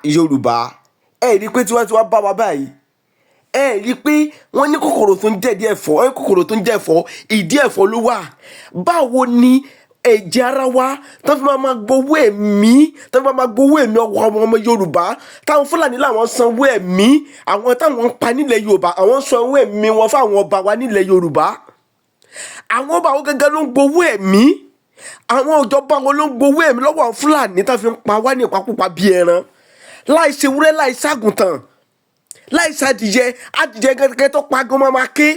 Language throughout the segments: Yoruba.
Yorùbá ẹ rí i pé tí wọ́n ti wá bá wa báyìí ẹ rí i pé wọ́n ní kòkòrò tó ń jẹ̀dí ẹ̀fọ́ wọ́n ní kòkòrò tó ń jẹ ẹ̀fọ́ ìdí ẹ̀fọ́ ló wà. Báwo ni ẹ̀jẹ̀ ara wa tó fi máa gbowó ẹ̀mí tó fi máa gbowó ẹ̀mí ọmọ Yorùbá táwọn Fúlàní làwọn sanwó ẹ̀mí àwọn táwọn ń pa nílẹ̀ Yorùbá àwọn sanwó ẹ̀mí wọn fáwọn ọba wa nílẹ̀ Yorùbá. Àwọn ọba wo gẹ́gẹ́ ló ń gbowó ẹ̀mí àwọn ìjọba wo ló ń gbowó ẹ̀mí lọ́wọ́ àwọn Fúlàní tó fi ń pa wá ní ìpakúpa bíi ẹran láì ṣe ewúrẹ́ láì ṣàgùntàn láì ṣàdìyẹ adìyẹ gẹ́gẹ́ tó pa gan máa ké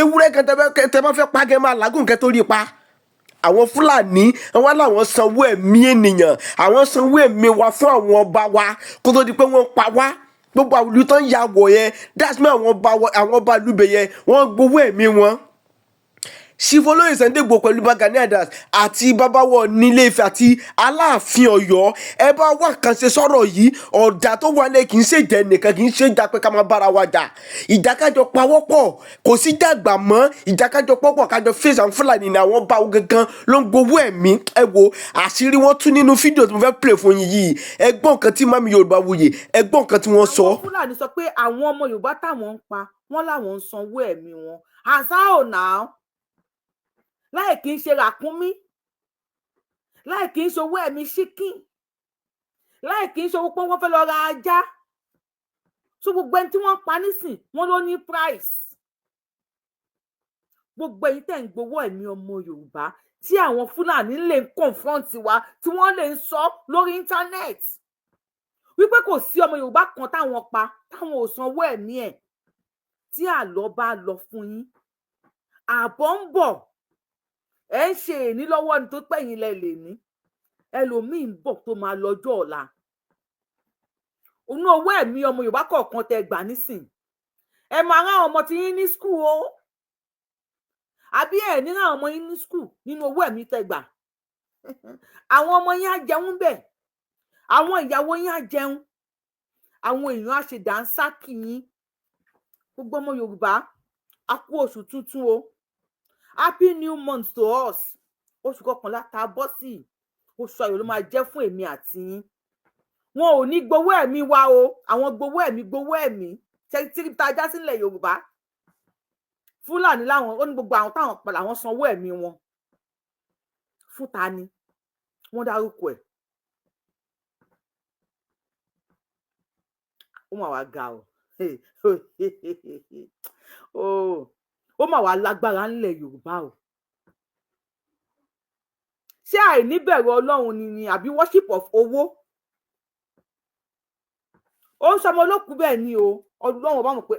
ewúrẹ́ gan tẹ́ bá fẹ́ pa gan máa làágùn kẹ́ tó rí pa. Àwọn Fúlàní wọn làwọn sanwó ẹ̀mí ènìyàn àwọn sanwó ẹ̀mí wa fún àwọn ọba wa kó tó di pé wọ́n pa wá gbogbo àwọn ìlú tó ń ya wọ̀ yẹn that's me àwọn ọba ìlú bẹ̀ yẹn wọ́n gbowó ẹ̀mí wọn. Ṣìfọlóyè Sunday Igboho pẹ̀lú Gani Adams àti babawo nílé Ifẹ̀ àti Aláàfin Ọ̀yọ́ ẹ bá wà kan ṣe sọ̀rọ̀ yìí ọ̀dà tó wà lẹ́ kì í ṣe ìjẹ́ nìkan kì í ṣe ìjà pé ká máa bára wa jà ìjà kájọ pawọ́pọ̀ kò sí dàgbà mọ́ ìjà kájọ pọ̀pọ̀ kájọ fèsì àwọn Fúlàní ní àwọn bá wọn gangan ló ń gbowó ẹ̀mí ẹ wo àṣírí wọn tún nínú fídíò tí mo fẹ́ play fún yín yìí ẹ gbọ́ nǹkan tí Mami Yorùbáwuyì ẹ gbọ́ nǹkan tí wọ́n sọ. àwọn Fúlàní sọ pé àwọn ọmọ Yorùbá táwọn ń pa wọ́n láwọn ń sanwó ẹ̀mí wọn àṣà náà láì kí ń ṣe ràkúnmí láì kí ń ṣowó ẹ̀mí ṣíkìn láì kí ń ṣowó pé wọ́n fẹ́ lọ ra ajá tó gbogbo ẹni tí wọ́n pa nísìn wọ́n ló ní price gbogbo ẹ̀yin tẹ́ ń gbowó ẹ̀mí ọmọ Yorùbá tí àwọn Fúlàní lè ń confront wa tí wọ́n lè ń sọ lórí internet wípé kò sí ọmọ Yorùbá kan táwọn pa táwọn ò sanwó ẹ̀mí ẹ̀ tí àlọ́ bá lọ fún yín àbọ̀ ń bọ̀ ẹ ń ṣe èní lọ́wọ́ ni tó pẹ̀yìn lẹ lè ní ẹlòmíì ń bọ̀ tó máa lọ́jọ́ ọ̀la inú owó ẹ̀mí ọmọ Yorùbá kọ̀ọ̀kan tẹ gbà nísìn ẹ máa rán ọmọ tí yín ní skul o àbí ẹ ní rán ọmọ yín ní skul nínú owó ẹ̀mí tẹ gbà àwọn ọmọ yín á jẹun bẹ́ẹ̀ àwọn ìyàwó yín á jẹun àwọn èèyàn á ṣe dànsákì yín gbogbo ọmọ Yorùbá a kú oṣù tuntun o. Happy new month to us. Oṣù kọkànlá tá bọ́ sí oṣù ayọ̀ ló máa jẹ́ fún èmi àti yín. Wọn ò ní gbowó ẹ̀mí wa o. Àwọn gbowó ẹ̀mí. Tí tá já sílẹ̀ Yorùbá. Fúlàní láwọn ó ní gbogbo àwọn táwọn pa làwọn sanwó ẹ̀mí wọn. Fún ta ni? Wọ́n dárúkọ ẹ̀. Ó mà wá ga o. Oh. Ó mà wá lágbára ńlẹ̀ Yorùbá o ṣé àìníbẹ̀rù Ọlọ́run ni àbí worship of owó ó ń sọmọ olókùú bẹ́ẹ̀ ni o Ọlọ́run bá mọ̀ pé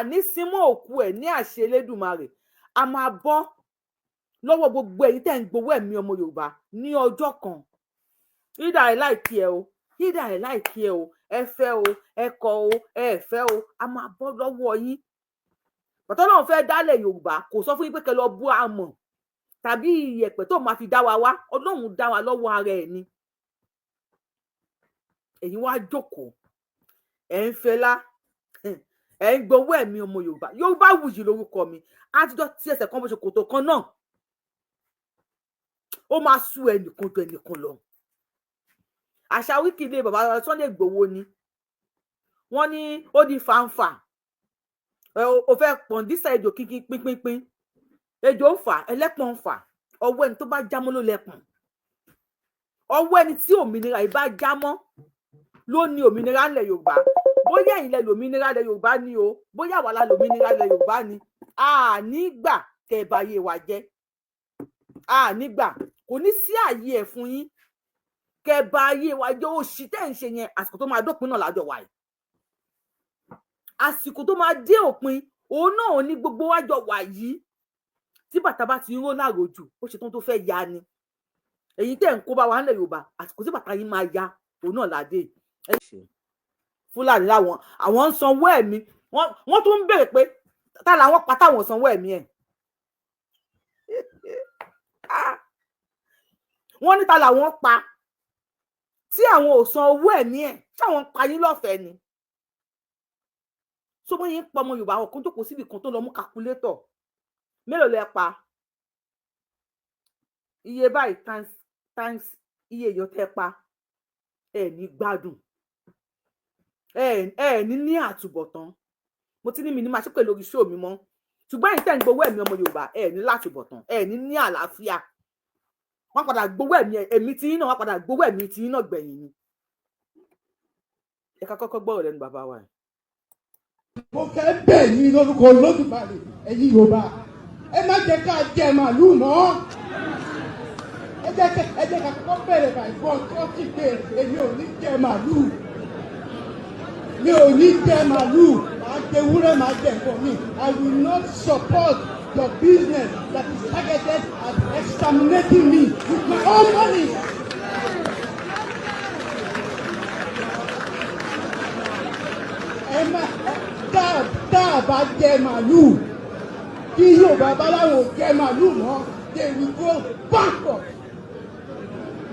ní símọ́ òkú ẹ̀ ní àṣẹ Elédùmarè a máa bọ́ lọ́wọ́ gbogbo ẹ̀yin tẹ́ ń gbowó ẹ̀mí ọmọ Yorùbá ní ọjọ́ kan ìdá ẹ̀ láìkí ẹ o ìdá ẹ̀ láìkí ẹ o ẹ fẹ́ o ẹ kọ̀ o ẹ fẹ́ o a máa bọ́ lọ́wọ́ yín Ọlọ́run fẹ́ dálẹ̀ Yorùbá kò sọ fún yín pé kẹ́ lọ bú àmọ̀ tàbí iyẹ̀pẹ̀ tó máa fi dá wa wá Ọlọ́run dá wa lọ́wọ́ ara ẹ̀ ni ẹ̀yin wá jókòó ẹ̀ ń fẹlá ẹ̀ ń gbowó ẹ̀mí ọmọ Yorùbá Yorùbáwùyí lórúkọ mi àtijọ́ tí ẹsẹ̀ kan bó ṣe kòtò kan náà ó máa sú ẹnìkan ju ẹnìkan lọ àṣà wíkì ilé bàbá Sunday Igboho ni wọ́n ní ó di fàǹfà o fẹ́ pọ̀ndísà ejò kíkí pínpínpín ejò ń fà ẹlẹ́pọ̀n ń fà ọwọ́ ẹni tó bá jámọ́ ló lẹ́pọ̀n ọwọ́ ẹni tí òmìnira yìí bá jámọ́ ló ní òmìnira ńlẹ̀ Yorùbá bóyá ẹ̀yin lẹ lòmìnira ńlẹ̀ Yorùbá ni o bóyá àwa la lòmìnira ńlẹ̀ Yorùbá ni nígbà kẹ́ ẹ bá yé wa jẹ́ nígbà kò ní sí ààyè ẹ̀ fún yín kẹ́ ẹ bá yé wa jẹ́ òṣì tẹ́ ń ṣe yẹn àsìkò tó máa dópin náà lájọ wáyé àsìkò tó máa dé òpin òun náà ní gbogbo wájọ wà yìí tí bàtà bá ti ró láàròjù ó ṣe tán tó fẹ́ ya ni èyí tẹ́ ń kó bá wa nílẹ̀ Yorùbá àsìkò tí bàtà yín máa ya òun náà ládé Fúlàní láwọn àwọn ń sanwó ẹ̀mí wọ́n tún ń béèrè pé tá làwọn pa táwọn sanwó ẹ̀mí ẹ̀ wọ́n ní ta làwọn pa tí àwọn ò san owó ẹ̀mí ẹ̀ táwọn pa yín lọ́fẹ̀ẹ́ ni tó bá yín pa ọmọ Yorùbá àwọn kan jókòó síbi kan tó lọ mú calculator mélòó lẹ pa iye báyìí times iye èèyàn tẹ́ pa ẹ ní gbádùn ẹ ní àtúbọ̀tán. Mo ti ní mi ní máa ṣépè lórí show mi mọ́, ṣùgbọ́n ẹ̀yin tẹ́ ń gbowó ẹ̀mí ọmọ Yorùbá ẹ ní látúbọ̀tán, ẹ ní àlàáfíà. Wọ́n padà gbowó ẹ̀mí tí yín náà, wọ́n padà gbowó ẹ̀mí tí yín náà gbẹ̀yìn ni. Ẹ ká kọ́kọ́ gbọ́rọ̀ lẹ́nu bàbá wa. Mo fẹ́ bẹ̀ yín lórúkọ Olódùmarè ẹ̀yin Yorùbá, ẹ má jẹ́ ká jẹ màlúù mọ́. Ẹ jẹ́ ká kọ́kọ́ bẹ̀rẹ̀ bàìbọn tó ti pé èmi ò ní jẹ màlúù. Mi ò ní jẹ màlúù, màá jẹ ewúrẹ́, màá jẹ nǹkan mi. I will not support your business that is targeted at exterminating me with my own money. Tá a bá jẹ màlúù, kí Yorùbá bá láwọn ò jẹ màlúù mọ́, they will go backward.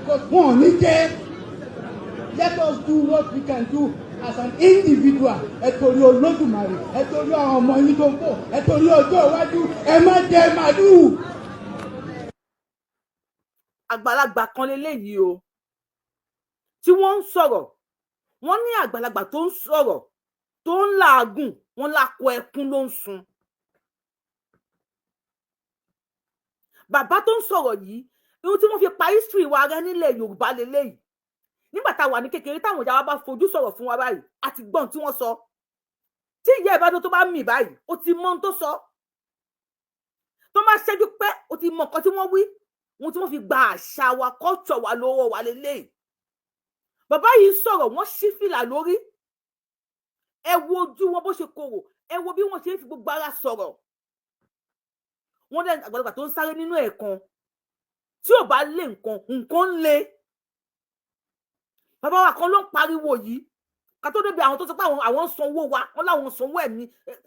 Because wọn ò ní jẹ. Let us do what we can do as an individual. Ẹ torí Olódùmarè, ẹ torí àwọn ọmọ yín tó ń bọ̀, ẹ torí ọjọ́ iwájú, ẹ má jẹ màlúù. Àgbàlagbà kan leléyìí o, tí wọ́n ń sọ̀rọ̀, wọ́n ní àgbàlagbà tó ń sọ̀rọ̀ tó ń làágùn, wọ́n lákọ ẹkún ló ń sun. Bàbá tó ń sọ̀rọ̀ yìí, ohun tí wọ́n fi pa history wa rẹ́ nílẹ̀ Yorùbá leléyìí. Nígbà tá a wà ní kékeré, táwọn ìyá wa bá fojú sọ̀rọ̀ fún wa báyìí, a ti gbọ́n tí wọ́n sọ. Tí ìyá Ìbàdàn tó bá mì báyìí, ó ti mọ ohun tó sọ. Tó máa ṣẹ́jú pẹ́, ó ti mọ nǹkan tí wọ́n wí. Ohun tí wọ́n fi gba àṣà wa, culture wa lọ́wọ́ wa leléyìí. Bàbá yìí sọ̀rọ̀, wọ́n ṣí fìlà lórí. Ẹ wo ojú wọn bó ṣe korò, ẹ wo bí wọ́n ṣe ń fi gbogbo ara sọ̀rọ̀. Wọ́n dẹ̀ àgbàlagbà tó ń sáré nínú ẹ̀kan. Tí ò bá lé nǹkan ń le. Bàbá wa kan ló ń pariwo yìí. Ká tó débi àwọn tó sọ pé àwọn ń sanwó wa, wọ́n láwọn sanwó ẹ̀mí,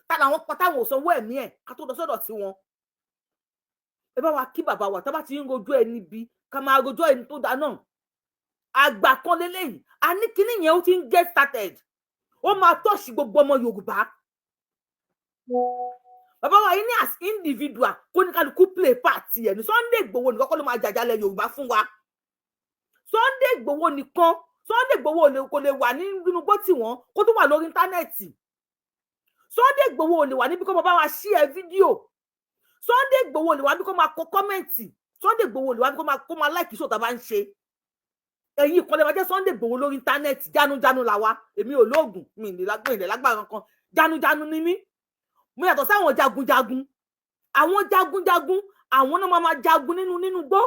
táwọn pa táwọn ò sanwó ẹ̀mí ẹ̀, ká tó lọ sọ́dọ̀ sí wọn. Ẹ bá wa kí bàbá wa, tá bá ti ń rojọ́ ẹni bí, ká máa rojọ́ ẹni tó dá náà. Àgbà kan leléyìí, a ní kíní yẹn ó ti ń get started. Ó máa tọ́ṣì gbogbo ọmọ Yorùbá. Bàbá wa yìí ní as individual, kó ní kálukú play part ẹ̀ ní Sunday Igboho nìkan kọ́ ló máa jàjálẹ̀ Yorùbá fún wa. Sunday Igboho nìkan, Sunday Igboho kò lè wà nínú gbó tí wọ́n kó tó wà lórí íńtánẹ́ẹ̀tì. Sunday Igboho ò lè wà níbi kó máa bá wa share fídíò. Sunday Igboho ò lè wà níbi kó máa kọ kọ́mẹ̀ntì. Sunday Igboho ò lè wà níbi kó máa like show tá bá ń ṣe. Ẹ̀yin kan lè máa jẹ́ Sunday Igboho lórí íńtánẹ́ẹ̀tì, jánujánu là wá. Èmi ò lóògùn, mi ì lè lágbára kankan. Jánujánu ni mí. Mo yàtọ̀ sáwọn jagunjagun. Àwọn jagunjagun, àwọn náà máa jagun nínú gbó.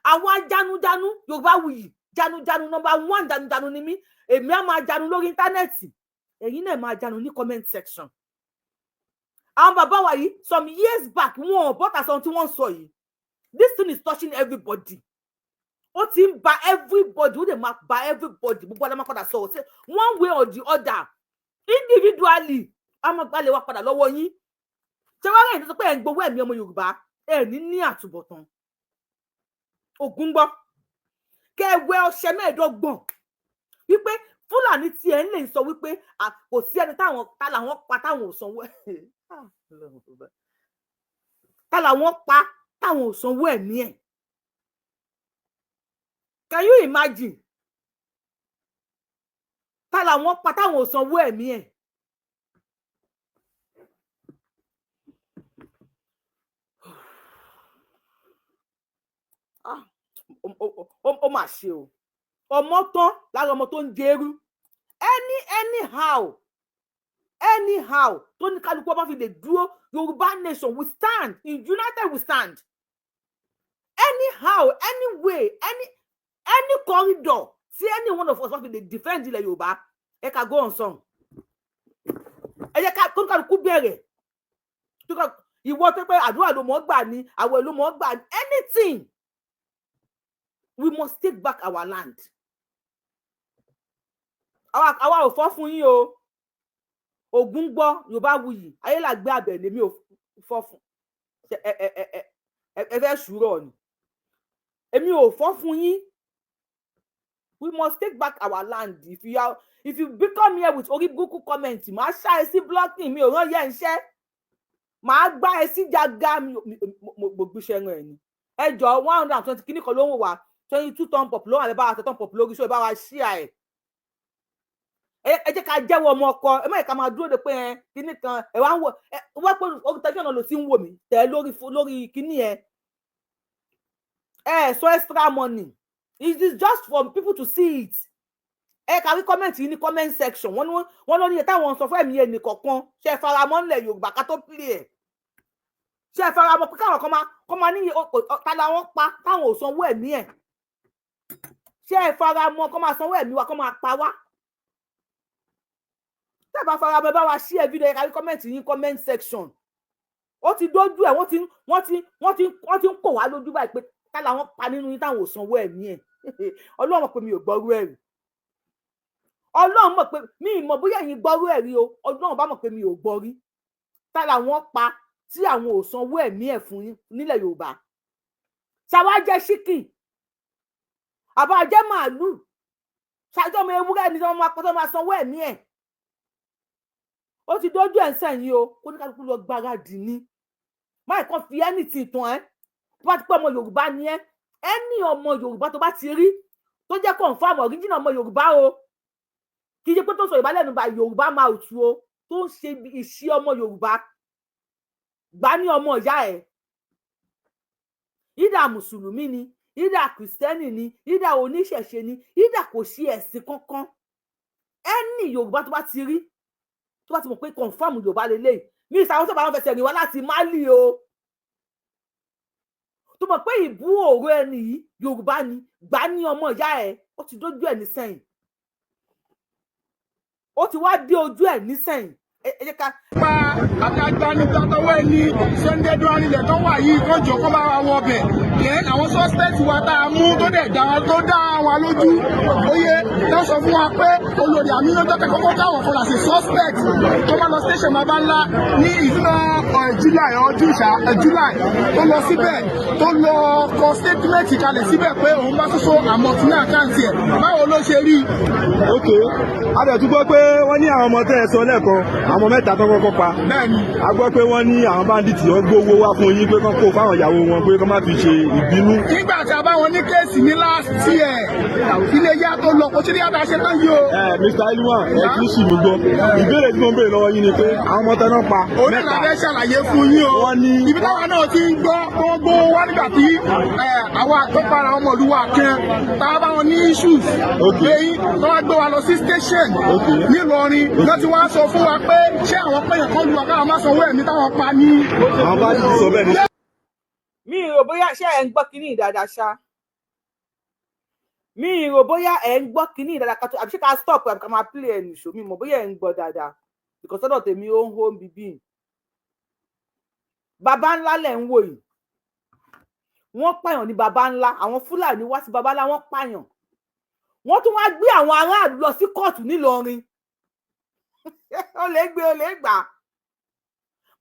Àwọn jánujánu, Yorùbáwùyí, jánujánu number 1 jánujánu ni mí. Èmi á máa jánu lórí íńtánẹ́ẹ̀tì. Ẹ̀yin náà máa jánu ní comment section. Àwọn bàbá wa yìí, some years back, wọn ò bọ́tà sọ tí wọ́n sọ yìí. This thing is touching everybody. Ó ti ń ba everybody, ó dẹ̀ máa ba everybody. Gbogbo ọ̀dọ́ máa padà sọ ọ́ sí one way or the other. Individually, a máa gbalẹ̀ wa padà lọ́wọ́ yín. Ṣé wá rẹ̀ ní sọ pé ẹ̀ ń gbowó ẹ̀mí ọmọ Yorùbá? Ẹ̀ ní àtúbọ̀tán. Ògún gbọ́. Kẹ́ ẹ wẹ ọṣẹ 25 wípé Fúlàní tí ẹ̀ ń lè sọ wípé kò sí ẹni táwọn pa táwọn ò sanwó ẹ̀. Ta làwọn pa táwọn ò sanwó ẹ̀mí ẹ̀. Can you imagine? Ta làwọn pa táwọn ò sanwó ẹ̀mí ẹ̀. Ó mà ṣe o. Ọmọ tán lára ọmọ tó ń jẹrú. Anyhow tó ní kálukú ọba fi lè dúró, Yorùbá nation we stand, united we stand. Anyhow, anyway, any corridor, see any one of us bá fi lè defend ilẹ̀ Yorùbá, ẹ ká go on song. Ẹ jẹ́ ká tó ní kálukú bẹ̀rẹ̀. Ìwọ tó pé àdúrà ló mọ̀ gbà ní, àwẹ̀ ló mọ̀ gbà ní, anything. We must take back our land. Àwa ò fọ́ fún yín o. Ògún gbọ́, Yorùbáwùyí, Ayélàgbé Àbẹ̀ní mi ò fọ́ fún. Ẹ fẹ́ ṣùrọ̀ ni. Èmi ò fọ́ fún yín. We must take back our land. If you become here with orí burúkú comment, màá ṣá ẹ sí blocking mi ò rán yẹn iṣẹ́. Màá gbá ẹ sí jaga mi mo gbéṣẹ́ rán ẹ ni. Ẹ jọ 120 kíní kan ló ń wò wá. 22 thumb up ló wà lè bá wa thumb up lórí show, ẹ bá wa share ẹ. ẹ jẹ́ ká jẹ́wọ́ ọmọ ọkọ ẹ má yẹ ká máa dúró de pé kíní kan ẹ wá ń wò ẹ wá pé orí tẹlifíṣàn ló ti ń wò mí tẹ̀ lórí kíní so extra money it is just for people to see it ẹ ká rí comment yìí ní comment section wọ́n ló ní iye táwọn sọ fún ẹ̀mí ẹnì kọ̀ọ̀kan ṣe faramọ́ nílẹ̀ Yorùbá ká tó play ẹ̀ ṣe faramọ́ pé káwọn kan máa ní ta làwọn pa táwọn ò sanwó ẹ̀mí ẹ̀ ṣe faramọ́ kó máa sanwó ẹ̀mí wa kó máa pa wá tẹ́ bá faramọ́ bá wa share video ẹ ká rí comment yìí ní comment section ó ti dójú ẹ̀ wọ́n ti ń kó wá lójú báyìí pé ta làwọn pa nínú yín táwọn ò sanwó ẹ̀mí ẹ̀ Ọlọ́run mọ̀ pé mi ò gbọ́rú ẹ̀ rí Ọlọ́run mọ̀ pé mi ì mọ̀ bóyá ẹ̀yin gbọ́rú ẹ̀ rí o Ọlọ́run bá mọ̀ pé mi ò gbọ́ rí ta làwọn pa tí àwọn ò sanwó ẹ̀mí ẹ̀ fún yín nílẹ̀ Yorùbá ṣàwa jẹ́ ṣíkì àbá jẹ́ màálù ṣáájú ọmọ ewúrẹ́ ni wọ́n máa sanwó ẹ̀mí ẹ̀ ó ti dójú ẹ̀ ń sẹ́yìn o kó ní kálukú lọ gbáradì ní máì kan fi anything tán ẹ́ tó bá ti pẹ́ ọmọ Yorùbá ni ẹ́ ẹni ọmọ Yorùbá tó bá ti rí tó jẹ́ confirm original ọmọ Yorùbá o kì í ṣe pé tó sọ Yorùbá lẹ́nu bá Yorùbá máa òtù o tó ń ṣe ìṣe ọmọ Yorùbá gbá ní ọmọ ìyá ẹ̀ ìdá mùsùlùmí ni ìdá kìrìsìtẹ́nì ni ìdá oníṣẹ̀ṣe ni ìdá kò sí ẹ̀sìn kankan ẹni Yorùbá tó bá ti rí tó bá ti mọ̀ pé confirm Yorùbá lélẹ̀ ní ìsàwọn tó bá wọn fẹsẹ̀ rìn wá láti Mali o tó mọ̀ pé ìbú òru ẹni yìí Yorùbá ni gbá ní ọmọ ìyá ẹ̀ ó ti dójú ẹ̀ nísẹ̀yìn ó ti wá dé ojú ẹ̀ nísẹ̀yìn ẹ jẹ́ ká. pa àtàgbànigbà tọwọ́ ẹni Sunday Dúró ilẹ̀ tó wà yìí kó jọ kó bá wa wọ ọbẹ̀ yẹn àwọn suspect wa tá a mú tó dá wa lójú oyè náà sọ fún wa pé olórí Aminu tó kọ́kọ́ káwọn fọlá sí suspect tó bá lọ station bàbá ńlá ní ìdúná July July tó lọ síbẹ̀ tó lọ kọ statement kalẹ̀ síbẹ̀ pé òun bá soso àmọ̀tún ní àkáǹtì ẹ̀ báwo ló ṣe rí. ok a dẹ̀ tún gbọ́ pé wọ́n ní àwọn ọmọ tẹ́ ẹ sọ lẹ́ẹ̀kan àwọn mẹ́ta tó kọ́kọ́ pa. bẹ́ẹ̀ni. a gbọ́ pé wọ́n ní àwọn báńdíìtì wọ́n gbówó wá fún yín pé kán kó fáwọn ìyàwó wọn pé kán má fi ṣe ìbínú. nígbà tí a bá wọn ní kéèsì ní last year ilé yá tó lọ kó tí ní yàtọ̀ ṣe tán yìí o. Mr. Iliwan ẹ kì í sì mí gbọ́ ìbéèrè tí mo ń béèrè lọ́wọ́ yín ni pé àwọn ọmọ tẹ́ náà pa mẹ́ta. onílàdé ṣàlàyé fún yín o. wọ́n ní ibi táwa náà ti ń gbọ́ gbogbo wá nígbà tí àwa àtọ́para ọmọlúwa kan tá a bá wọn ní issues. lẹ́yìn tó wá gbé wa lọ sí station nílọrin lọ́ ti wá sọ fún wa pé ṣé àwọn pẹ̀yàn kan lu àkáwọn má sanwó ẹ̀mí táwọn pa ní. àwọn bá ti sọ bẹ́ẹ̀ ni. mi rò bóyá ṣé ẹ̀ ń gbọ́ kínní ìdáadáa ṣá mi rò bóyá ẹ̀ ń gbọ́ kínní ìdáadáa ká tó àbí ṣé ká stop àbí ká máa play ẹ̀ nìṣó mi mọ̀ bóyá ẹ̀ ń gbọ́ dáadáa because ọ̀dọ̀ tèmi ó ń hó bíbí bàbá ńlá lẹ̀ ń wò yìí wọ́n pààyàn ní bàbá ńlá àwọn Fúlàní wá sí bàbá ńlá wọ́n pààyàn wọ́n tún wá gbé àwọn aráàlú lọ sí kóòtù nílọrin ó lè gbà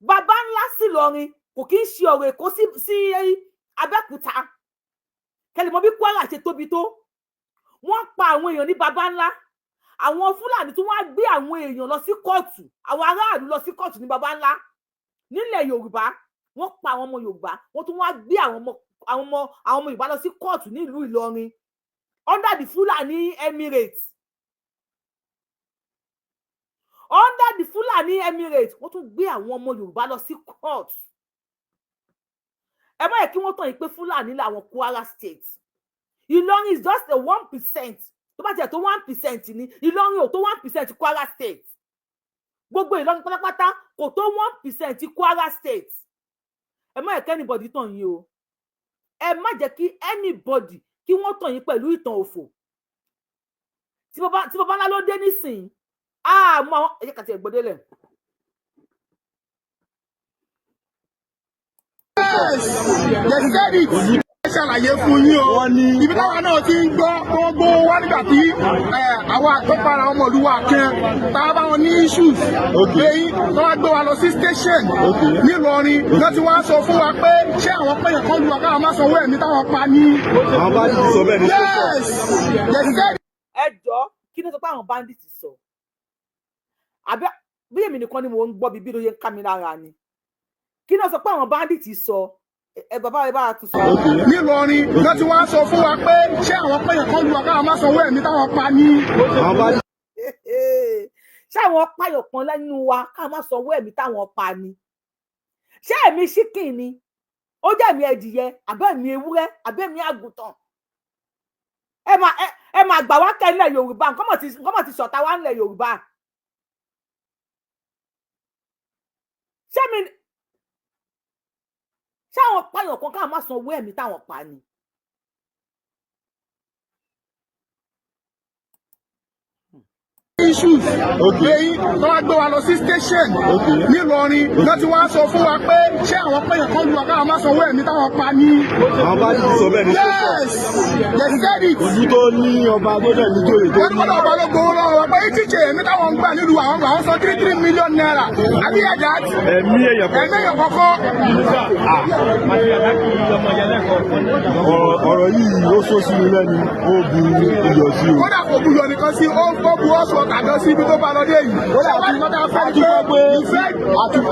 bàbá ńlá sí lọrin kò kí ń ṣe ọ̀rọ̀ Èkó sí Abẹ́òkúta kẹlẹ̀ mọ́ bí Kwara ṣe tóbi tó wọ́n pa àwọn èèyàn ní bàbá ńlá àwọn Fúlàní tí wọ́n gbé àwọn èèyàn lọ sí kóòtù àwọn aráàlú lọ sí kóòtù ní bàbá ńlá nílẹ̀ Yorùbá wọ́n pa àwọn ọmọ Yorùbá wọ́n tún wá gbé àwọn ọmọ Yorùbá lọ sí kóòtù nílùú Ìlọrin under the Fulani Emirates wọ́n tún gbé àwọn ọmọ Yorùbá lọ sí court ẹ má yẹ kí wọ́n tàn yín pé Fúlàní làwọn Kwara State Ìlọrin is just a 1% tó bá jẹ́ tó 1% ni Ìlọrin ò tó 1% Kwara State gbogbo Ìlọrin pátápátá kò tó 1% Kwara State ẹ má yẹ kí anybody tàn yín o ẹ má jẹ́ kí anybody kí wọ́n tàn yín pẹ̀lú ìtàn òfò tí bàbá ńlá ló dé nísìnyí àmọ́ ẹ jẹ́ ká ti ẹ̀gbọ́délẹ̀. ṣàlàyé fún yín o ibi táwa náà ti ń gbọ́ gbogbo wá nígbà tí àwa àtọ́para ọmọlúwa kan tá a bá wọn ní issues lẹ́yìn tó wá gbé wa lọ sí station nílọrin lọ́ ti wá sọ fún wa pé ṣé àwọn pẹ̀yàn kan lu àkáwọn má sanwó ẹ̀mí táwọn pa ní. àwọn bá ti sọ bẹ́ẹ̀ ni. ẹ jọ kí ló sọ pé àwọn bandits sọ àbí bí èmi nìkan ni mò ń gbọ́ bíbí ló yẹ ń ká mi lára ni kí ló sọ pé àwọn bandits sọ bàbá rẹ bá tún sọ. nílọrin lọ́ ti wá sọ fún wa pé ṣé àwọn pẹ̀yàn kan lu àkáwọn má sanwó ẹ̀mí táwọn pa ní. àwọn bá ṣáwọn pààyàn kan lẹ́nu wa ká má sanwó ẹ̀mí táwọn pa ni ṣé ẹ̀mí ṣíkìn ni ó jẹ́ ẹ̀mí ẹdìyẹ àbẹ́ ẹ̀mí ewúrẹ́ àbẹ́ ẹ̀mí àgùntàn ẹ máa gbà wá kẹ́ nílẹ̀ Yorùbá nǹkan mọ̀ ti ṣọ̀tá wá nílẹ̀ Yorùbá ṣáwọn pààyàn kan ká má sanwó ẹ̀mí táwọn pa ni. issues lẹ́yìn tó wá gbé wa lọ sí station nílọrin lọ tí wọ́n sọ fún wa pé ṣé àwọn pẹ̀yàn kan lu ọ̀gá àwọn máa sanwó ẹ̀mí táwọn pa ní. àwọn bá ti sọ bẹ́ẹ̀ ní yes they said it. ojú tó ní ọba tó dẹ̀ níjòyè tó ní. wọ́n ní ọba ló gbowó lọ́wọ́ wa pé ìtìjẹ ẹ̀mí táwọn ń gbà nílùú àwọn sọ 3 million naira àbí ẹ̀dá. ẹ̀mí èèyàn kọ́kọ́. ọ̀rọ̀ yìí ó sọ sí mi lẹ́nu ó bu iyọ̀ sí o. kódà kò bu iyọ̀ nìkan sí ó bu ọ̀sùn àjọ sí ibi tó bá lọ dé yìí.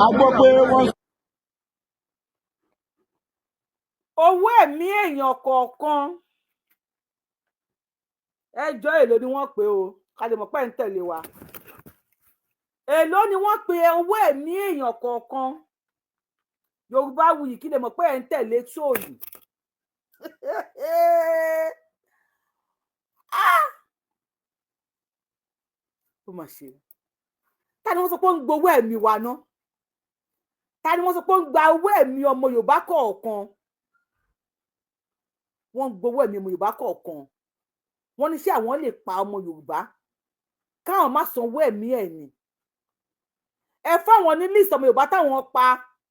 àgbọ̀ pé wọ́n. owó ẹ̀mí èèyàn kọ̀ọ̀kan ẹjọ́ èlò ni wọ́n pè o ká lè mọ̀ pé ń tẹ̀lé wa èlò ni wọ́n pè owó ẹ̀mí èèyàn kọ̀ọ̀kan Yorùbáwùyí kí lè mọ̀ pé ń tẹ̀lé tóòyì ó mà ṣe ta ni wọ́n sọ pé ó ń gbowó ẹ̀mí wa ná ta ni wọ́n sọ pé ó ń gba owó ẹ̀mí ọmọ Yorùbá kọ̀ọ̀kan wọ́n ń gbowó ẹ̀mí ọmọ Yorùbá kọ̀ọ̀kan wọ́n ní ṣé àwọn lè pa ọmọ Yorùbá káwọn má sanwó ẹ̀mí ẹ̀ ni ẹ fáwọn ní list ọmọ Yorùbá táwọn pa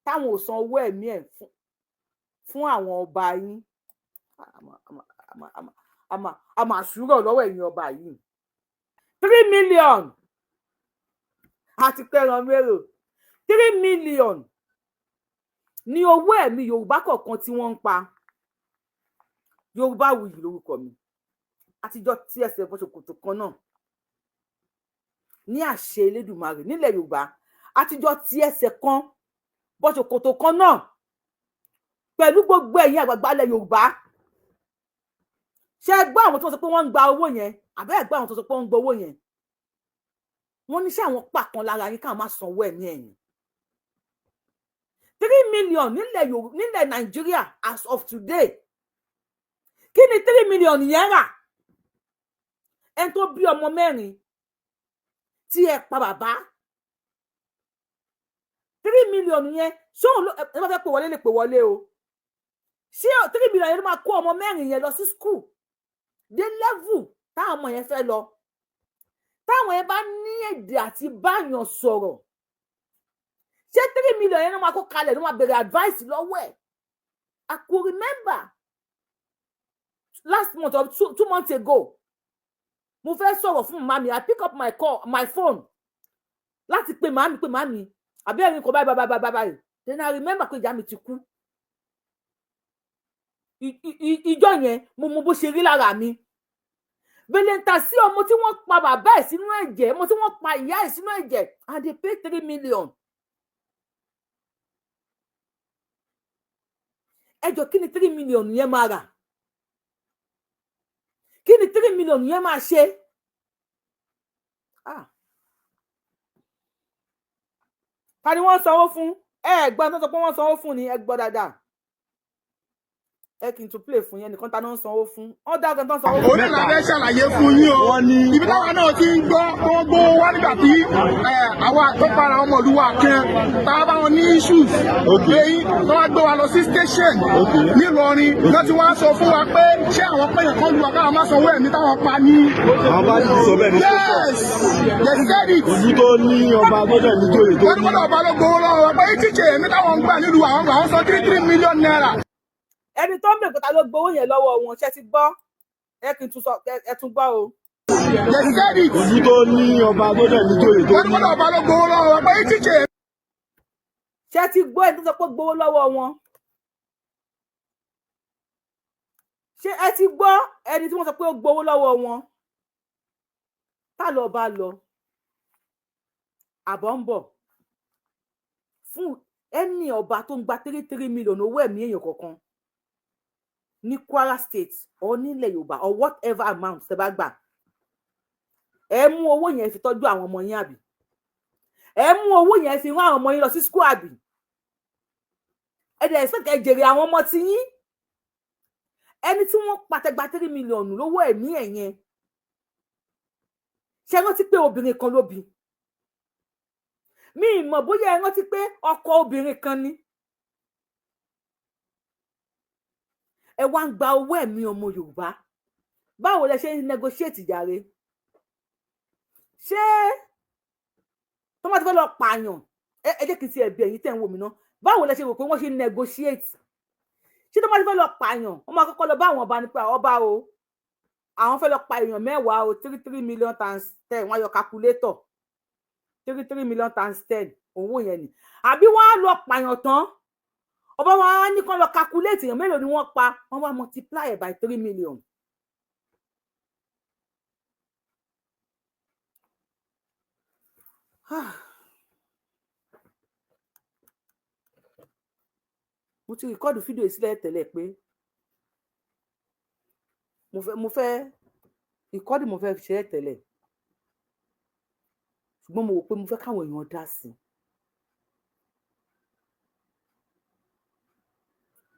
táwọn ò san owó ẹ̀mí ẹ̀ fún àwọn ọba yín a máa ṣúrò lọ́wọ́ ẹ̀yin ọba yìí 3 million àti pẹ̀ràn mérò 3 million ní owó ẹ̀mí Yorùbá kọ̀ọ̀kan tí wọ́n ń pa Yorùbáwùyí lórúkọ mi àtijọ́ tí ẹsẹ̀ bọ́ṣokòtò kan náà ní àṣẹ Elédùmarè nílẹ̀ Yorùbá àtijọ́ tí ẹsẹ̀ kan bọ́ṣokòtò kan náà pẹ̀lú gbogbo ẹ̀yin àgbààgbà ilẹ̀ Yorùbá ṣé ẹ gbọ́ àwọn tó sọ pé wọ́n ń gba owó yẹn àbẹ́ ẹ gbọ́ àwọn tó sọ pé wọ́n ń gbowó yẹn wọ́n ní ṣé àwọn pàkan lára yín káwọn má sanwó ẹ̀mí ẹ̀yìn 3 million nílẹ̀ Nàìjíríà as of today kí ni 3 million yẹn rà ẹni tó bí ọmọ mẹ́rin tí ẹ pa bàbá 3 million yẹn ṣóun ló ẹ bá fẹ́ pè wọlé lè pè wọlé o ṣé 3 million yẹn ló máa kó ọmọ mẹ́rin yẹn lọ sí school dé level táwọn ọmọ yẹn fẹ́ lọ táwọn yẹn bá ní èdè àti báyàn sọ̀rọ̀ ṣé 3 million yẹn ló máa kó kalẹ̀ ló máa bèrè advice lọ́wọ́ ẹ̀ I could remember last month or 2 months ago mo fẹ́ sọ̀rọ̀ fún mami I pick up my phone láti pe mami àbí ẹ̀rín kò báyìí then I remember pé ìyá mi ti kú ìjọ yẹn mo mọ bó ṣe rí lára mi bẹlẹńtà sí ọmọ tí wọ́n pa bàbá ẹ̀ sínú ẹ̀jẹ̀ ọmọ tí wọ́n pa ìyá ẹ̀ sínú ẹ̀jẹ̀ and they pay 3 million. ẹjọ kí ni 3 million yẹn máa rà kí ni 3 million yẹn máa ṣe ta ni wọ́n sanwó fún ẹ̀gbọ́n tó sọ pé wọ́n sanwó fún ni ẹ gbọ́ dáadáa ẹ kì í tún play fún yẹn nìkan ta ló ń sanwó fún ọ dáadáa tó ń sanwó fún. onílà fẹ́ ṣàlàyé fún yín o ibi táwa náà ti ń gbọ́ wá nígbà tí àwa àtọ́para ọmọlúwa kan táwa bá wọn ní issues lẹ́yìn tó wá gbé wa lọ sí station nílọrin lọ tí wọ́n sọ fún wa pé ṣé àwọn pẹ̀yàn kan lu ọ̀gá àwọn máa sanwó ẹ̀mí táwọn pa ní. àwọn bá ti sọ bẹ́ẹ̀ ní. yes they said it. ojú tó ní ọba tó dẹ̀ níjòyè tó ní. wọ́n ní ọba ló gbowó lọ́wọ́ wa pé ìtìjẹ ẹ̀mí táwọn ń gbà nílùú àwọn sọ 3 million naira. ẹni tó ń bèèrè pé ta ló gbowó yẹn lọ́wọ́ wọn ṣe ti gbọ́ ẹ kì í tún sọ ẹ tún gbọ́ o. ojú tó ní ọba tó dẹ̀ níjòyè tó ní. wọ́n ní ọba ló gbowó lọ́wọ́ wa pé ìtìjẹ. ṣe ti gbọ́ ẹni tó sọ pé gbowó lọ́wọ́ wọn. ṣé ẹ ti gbọ́ ẹni tí wọ́n sọ pé ó gbowó lọ́wọ́ wọn. tá lọ bá lọ àbọ̀ ń bọ̀ fún ẹni ọba tó ń gba 3 million owó ẹ̀mí èèyàn kọ̀ọ̀kan ní Kwara State or nílẹ̀ Yorùbá or whatever amount tẹ́ bá gbà ẹ mú owó yẹn fi tọ́jú àwọn ọmọ yín àbí ẹ mú owó yẹn fi rán àwọn ọmọ yín lọ sí school àbí ẹ dẹ̀ expect ẹ jèrè àwọn ọmọ tí yín ẹni tí wọ́n pàtẹ́gbà 3 mílíọ̀nù lówó ẹ̀mí ẹ̀ yẹn ṣe rántí pé obìnrin kan ló bí mi mọ̀ bóyá ẹ rántí pé ọkọ obìnrin kan ni ẹ wá ń gba owó ẹ̀mí ọmọ Yorùbá báwo lẹ ṣe ń negotiate jàre ṣé tó má ti fẹ́ lọ pààyàn ẹ jẹ́ kí n ti ẹ̀bi ẹ̀yìn tẹ̀ ń wò mí ná báwo lẹ ṣe rò pé wọ́n ṣe ń negotiate ṣé tó má ti fẹ́ lọ pààyàn wọ́n máa kọ́kọ́ lọ bá àwọn ọba nípa ọba o àwọn fẹ́ lọ pa èèyàn 10 o 3 million times 10 wọ́n yọ calculator 3 million times 10 owó yẹn ni àbí wọ́n á lọ pààyàn tán ọba wọn á ní kán lọ calculate èèyàn mélòó ni wọ́n pa wọ́n wá multiply by 3 million. mo ti rìkọ́dù fídíò ìsílẹ̀ tẹ́lẹ̀ pé mo fẹ́ rìkọ́dù mo fẹ́ ṣe é tẹ́lẹ̀ ṣùgbọ́n mo wò pé mo fẹ́ káwọn èèyàn dá sí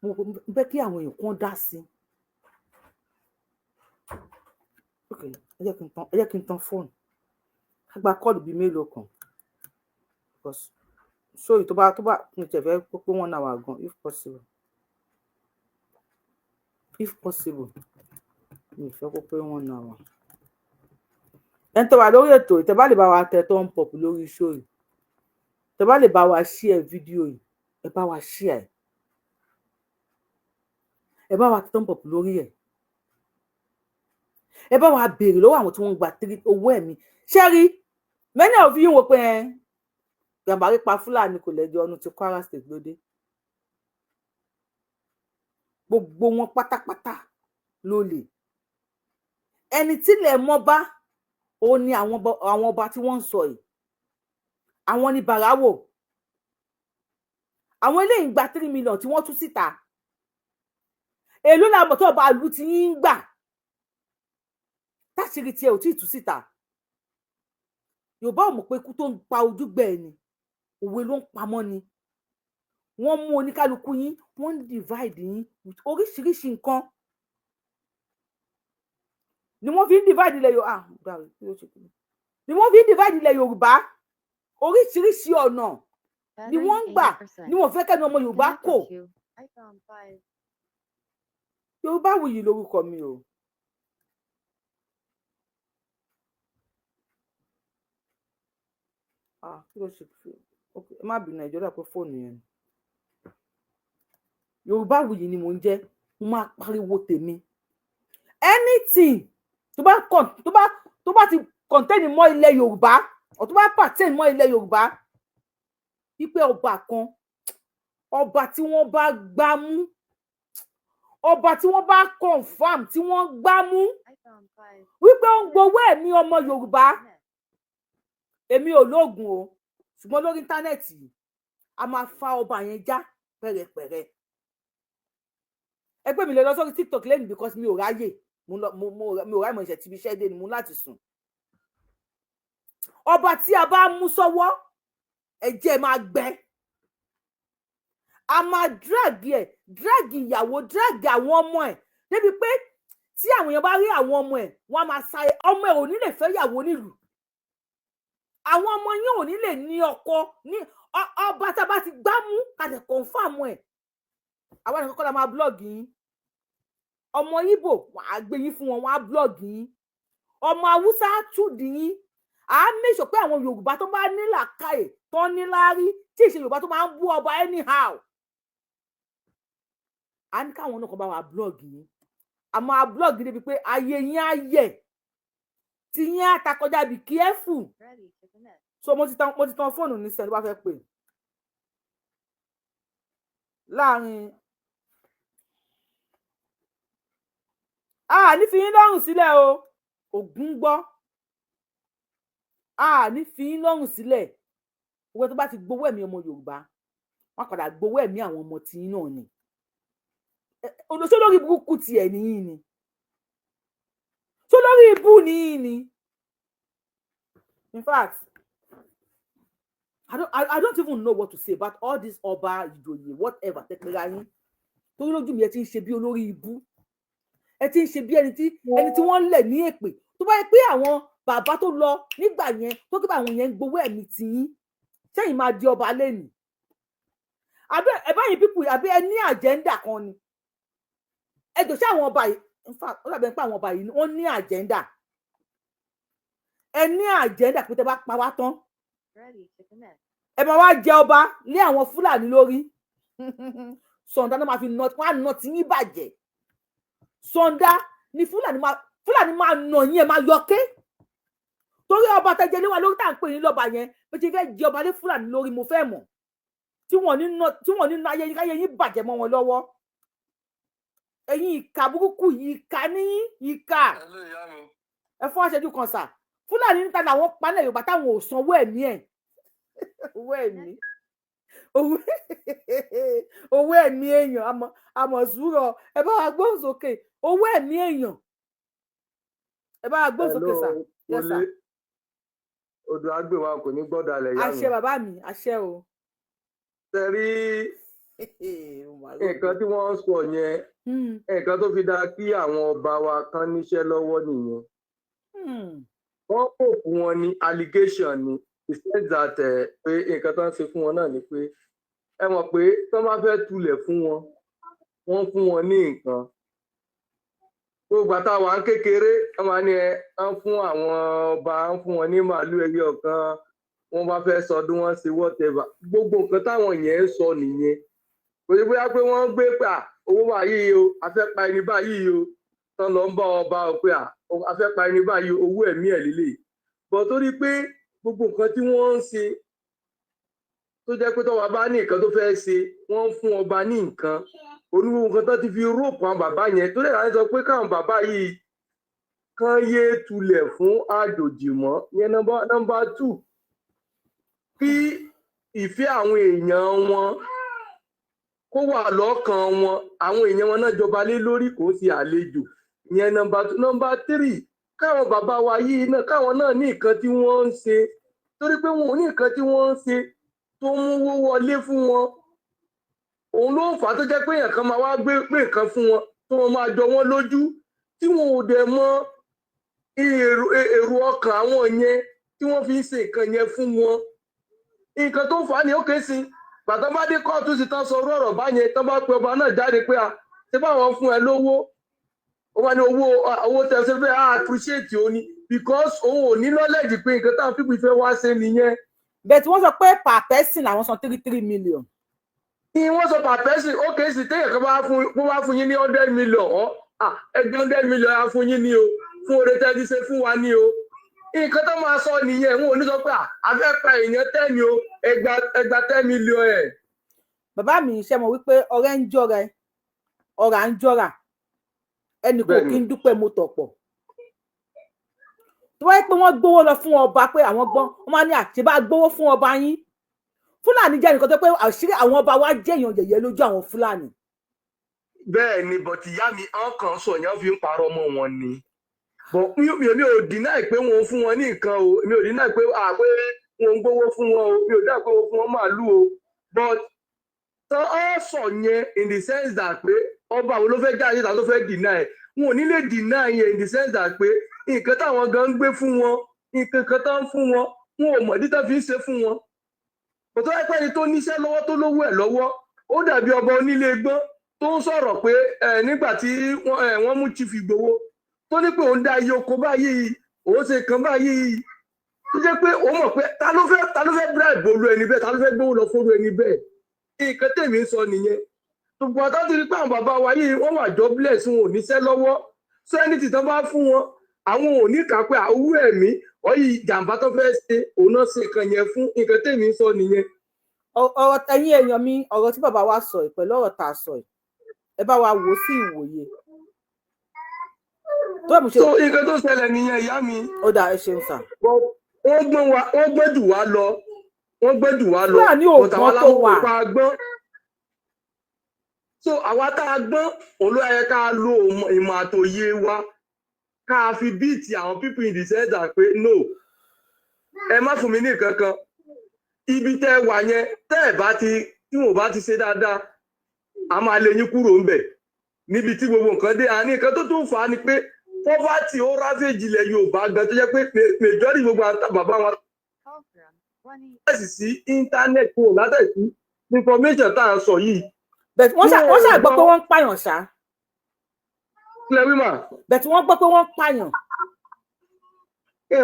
mo fẹ́ kí àwọn èèyàn kan dá sí ok ẹ jẹ́ kí n tan fóònù ká gba kọ́ọ̀lù bíi mélòó kan because sóyè tó bá mo tẹ̀ fẹ́ pé 1 hour gan if possible mi ò fẹ́ kó pé 1 hour ẹni tó wà lórí ètò ìtẹ́ bá lè bá wa tẹ thumb up lórí show yìí tẹ́ bá lè bá wa share fídíò yìí ẹ bá wa share ẹ bá wa tẹ thumb up lórí ẹ̀ ẹ bá wa béèrè lọ́wọ́ àwọn tí wọ́n ń gba owó ẹ̀mí ṣé rí many of you wò pé Gàmbàrí pa Fúlàní kò lẹ́jọ́ ọ̀nù ti Kwara State lóde gbogbo wọn pátápátá ló lè ẹni tílẹ̀ mọ́ bá ó ní àwọn ọba tí wọ́n ń sọ yìí àwọn ní Bàráwò àwọn eléyìí gba 3 million tí wọ́n tú síta èló làmọ̀ tó ọba ìlú ti yín ń gbà táṣìírí tiẹ̀ ò tí ì tú síta Yorùbá ò mọ̀ pé ikú tó ń pa ojúgbẹ́ ẹ̀ ni òwe ló ń pamọ́ ni wọ́n mú oníkálukú yín wọ́n ń divide yín with oríṣiríṣi nǹkan ni wọ́n fi ń divide ilẹ̀ Yorùbá ni wọ́n fi ń divide ilẹ̀ Yorùbá oríṣiríṣi ọ̀nà ni wọ́n ń gbà ni wọ́n fẹ́ kẹ́ni ọmọ Yorùbá kò Yorùbáwùyí lórúkọ mi o. Kí ló ṣe ẹ má bínú ẹjọ́ dà pé fóònù yẹn Yorùbáwùyí ni mò ń jẹ́ mo máa pariwo tèmi anything tó bá ti contain mọ́ ilẹ̀ Yorùbá or tó bá pertain mọ́ ilẹ̀ Yorùbá wípé ọba kan ọba tí wọ́n bá gbámú ọba tí wọ́n bá confam tí wọ́n gbámú wípé ó ń gbowó ẹ̀mí ọmọ Yorùbá èmi ò lóògùn o ṣùgbọ́n lórí íńtánẹ́ẹ̀tì a máa fa ọba yẹn já pẹ̀rẹ̀pẹ̀rẹ̀ ẹgbẹ́ mi lè lọ sórí TikTok lẹ́nu because mi ò ráyè mi ò ráyè mọ̀ ìṣẹ̀ tí ibi iṣẹ́ dé ni mo láti sùn ọba tí a bá mú sọ́wọ́ ẹ̀jẹ̀ máa gbẹ a máa drag ìyàwó drag àwọn ọmọ ẹ̀ débi pé tí àwọn èèyàn bá rí àwọn ọmọ ẹ̀ wọ́n á máa sa ọmọ ẹ̀ ò ní lè fẹ́ ìyàwó nílùú àwọn ọmọ yín ò ní lè ní ọkọ ní ọba tá a bá ti gbámú kàdé kọ̀ǹfàmù ẹ̀ àwọn ènìyàn kọ́kọ́ la máa blọ́ọ̀gì yín ọmọ Ìgbò wọ́n á gbé yín fún wọn wọ́n á blọ́ọ̀gì yín ọmọ Haúsá túdì yín à á mẹ́sọ̀ pé àwọn Yorùbá tó bá ní làákàyè tó ní láárí tí ìṣe Yorùbá tó máa ń bú ọba anyhow à ní káwọn náà kọ́ bá wa blọ́ọ̀gì yín àmọ́ a blọ́ọ̀gì débi pé ayé yín á yẹ̀ tí yín á ta kọjá bí careful so mo ti tan fóònù ní sẹ́ni bá fẹ́ pè láàrin ní fi yín lọ́rùn sílẹ̀ o Ògún gbọ́ ní fi yín lọ́rùn sílẹ̀ owó tó bá ti gbowó ẹ̀mí ọmọ Yorùbá wọ́n padà gbowó ẹ̀mí àwọn ọmọ tí yín náà ni olóṣó lórí burúkú tiẹ̀ nìyí ni ṣó lórí ibú nìyí ni in fact I don't even know what to say about all this ọba ìjòyè whatever tẹpẹra yín torí lójú mi ẹ ti ń ṣe bí olórí ibú ẹ ti ń ṣe bí ẹni tí wọ́n lẹ̀ ní èpè tó bá yẹ pé àwọn bàbá tó lọ nígbà yẹn tó kí àwọn yẹn ń gbowó ẹ̀mí tiyín sẹ́yìn máa di ọba lẹ́nu àbẹ ẹ báyìí pípù àbí ẹ ní àjẹ́ndà kan ni ẹ jọ sí àwọn ọba yìí in fact ó dàbí pé àwọn ọba yìí wọ́n ní àjẹ́ndà ẹ ní àjẹ́ndà pé tẹ bá pa wá tán ẹ máa wá jẹ ọba lé àwọn Fúlàní lórí Sọ̀ǹdá náà máa fi nà tí yín bàjẹ́ Sọ̀ǹdá ni Fúlàní máa nà yín ẹ máa yọké torí ọba tẹjẹ níwá lórí tá à ń pè ní lọ́ba yẹn bó ti fẹ́ jẹ ọba lé Fúlàní lórí mo fẹ́ mọ̀ tí wọ́n nínú ayé yín bàjẹ́ mọ́ wọn lọ́wọ́ ẹ̀yin ìka burúkú ìka níyín ìka ẹ fún àṣẹjú kan sà Fúlàní níta làwọn panẹ Yorùbá táwọn ò sanwó ẹ̀mí ẹ̀ owó ẹ̀mí owó ẹ̀mí èèyàn àmọ̀ sùúrọ̀ ẹ bá wa gbóhùn sókè owó ẹ̀mí èèyàn ẹ bá wa gbóhùn sókè sà yes sà. Odò àgbèwà kò ní gbọ́dọ̀ alẹ̀ yá mi. àṣẹ bàbá mi àṣẹ o. Ṣé rí nǹkan tí wọ́n ń sọ yẹn nǹkan tó fi dáa kí àwọn ọba wa kan níṣẹ́ lọ́wọ́ nìyẹn. Wọ́n kò fún wọn ní allegation ni it says that pé nǹkan tó ń ṣe fún wọn náà ni pé ẹ mọ̀ pé tó bá fẹ́ tulẹ̀ fún wọn wọ́n fún wọn ní nǹkan. Gbogbo àtàwọn à ń kékeré ẹ máa ní ẹ ń fún àwọn ọba ń fún wọn ní màálù ẹyọ kan wọ́n bá fẹ́ sọdún wọn ṣe whatever gbogbo nǹkan táwọn yẹn ń sọ nìyẹn kò sí bóyá pé wọ́n gbé pé owó báyìí o a fẹ́ pa ẹni báyìí o tán lọ ń bá ọba o pé a fẹ́ pa ẹni báyìí owó ẹ̀mí ẹ̀ lílé bọ̀ torí pé gbogbo nǹkan tí wọ́n ń ṣe tó jẹ́ pé tọ́wọ́ bá ní nǹkan tó fẹ́ ṣe wọ́n ń fún ọba ní nǹkan onírúurú nǹkan tó ti fi róòpù àwọn bàbá yẹn tó lè láti sọ pé káwọn bàbá yìí kán yé tulẹ̀ fún àjòjì mọ́ yẹn nọ́mbà 2 kí ìfẹ́ àwọn èèyàn wọn kó wà lọ́kàn wọn àwọn èèyàn wọn náà jọba lé lórí kò sí àlejò yẹn nọ́mbà 2 nọ́mbà 3 káwọn bàbá wa yìí náà káwọn náà ní nǹkan tí wọ́n ń ṣe torí pé wọn ò ní nǹkan tí wọ́n ń ṣe tó mú owó wọlé fún wọn òun ló ń fà á tó jẹ́ pé èèyàn kan máa wá gbé nǹkan fún wọn tó wọn máa jọ wọn lójú tí wọn ò dẹ̀ mọ èrò ọkàn àwọn yẹn tí wọ́n fi ń ṣe nǹkan yẹn fún wọn nǹkan tó ń fà á ní òkè sí bàtà bá dé kóòtù sí tán sọ ọ̀rọ̀ báyẹn tán bá pe ọba náà jáde pé ṣé báwọn fún ẹ lówó ó bá ní owó tẹsán pé appreciate ó ní because òun ò ní knowledge pé nǹkan táwọn pípì fẹ́ wá ṣe nìyẹn. bẹ́ẹ̀ tí wọ́n sọ pé per person làwọn san 3 million. ni wọ́n sọ per person ókè sí téèyàn kan bá fún yín ní 100 million ẹgbẹ́ 100 million á fún yín ní o fún oore tẹ́tí ṣe fún wa ní o nǹkan tó máa sọ nìyẹn wọn ò ní sọ pé a fẹ́ pa èèyàn 10 ni o ẹgbà 10 million ẹ̀. bàbá mi ṣe mọ̀ wípé ọ̀rẹ́ ń jọra ọ̀rà ń jọra ẹnì kò kí ń dúpẹ́ mo tọ̀pọ̀ tó wáyé pé wọ́n gbówó lọ fún ọba pé àwọn gbọ́n wọ́n máa ní àṣebá gbówó fún ọba yín Fúlàní jẹ́ nǹkan tó pé àṣírí àwọn ọba wa jẹ́ èèyàn yẹ̀yẹ́ lójú àwọn Fúlàní. bẹ́ẹ̀ ni bọ̀tì ìyá mi ọkàn sọ yẹn fi ń parọ́ mọ́ wọn ni mi ò dínà pé wọn fún wọn ní nǹkan o mi ò dínà pé wọn ń gbówó fún wọn o mi ò dínà pé wọn fún wọn màálù o but tán ọ sọ yẹn in the sense that pé ọba àwọn ló fẹ́ jáde tàbí ló fẹ́ dínà ẹ̀ wọn ò ní lè dínà yẹn in the sense that pé nǹkan táwọn gan ń gbé fún wọn nǹkan kan tán ń fún wọn wọn ò mọ̀ dídá fi ń ṣe fún wọn kò tó ẹgbẹ́ ni tó níṣẹ́ lọ́wọ́ tó lówó ẹ̀ lọ́wọ́ ó dàbí ọba onílé gbọ́n tó ń sọ̀rọ̀ pé nígbà tí wọ́n mú Chief Igboho tó ní pé òun dá iye oko báyìí òun ṣe kan báyìí tó jẹ́ pé òun mọ̀ pé ta ló fẹ́ bribe olú ẹni bẹ́ẹ̀ ta ló fẹ́ gbówó lọ fóró ẹni bẹ́ẹ̀ nǹkan tèmi ń sọ nìyẹn gbogbo àtọ́ ti rí pé àwọn bàbá wa yìí wọ́n wà jobless wọn ò níṣẹ́ lọ́wọ́ so ẹni tí tán bá fún wọn àwọn ò ní kà pé owó ẹ̀mí ọyí ìjàmbá tó fẹ́ ṣe òun náà ṣe kan yẹn fún nǹkan tèmi ń sọ nìyẹn. ọ̀rọ̀ ẹ̀yin èèyàn mi ọ̀rọ̀ tí bàbá wa sọ pẹ̀lú ọ̀rọ̀ tá a sọ ẹ bá wa wò sí ìwòye. so nǹkan tó ṣẹlẹ̀ nìyẹn ìyá mi. ó dà ẹ ṣeun sà. wọ́n gbé jù wá lọ Fúlàní ògbọ́n tó wà. so àwa tá a gbọ́n òun ló yẹ ká lo ìmọ̀ àtòyé wa ká fi bíìtì àwọn people in the sense that pé no ẹ má fún mi ní nǹkan kan ibi tẹ́ wà yẹn tẹ́ ẹ̀ bá ti tí wọn bá ti ṣe dáadáa a máa lé yín kúrò ńbẹ̀ níbi tí gbogbo nǹkan dé àní nǹkan tó tún fà á ni pé poverty ó ravage ilẹ̀ Yorùbá gan tó jẹ́ pé majority gbogbo bàbá wọn láti sí internet kò látẹ̀sí information tá à ń sọ yìí. bẹ́ẹ̀ wọ́n ṣàgbọ́ pé wọ́n ń pààyàn ṣá. kílẹ̀ wí mà. bẹ́ẹ̀ tí wọ́n gbọ́ pé wọ́n ń pààyàn.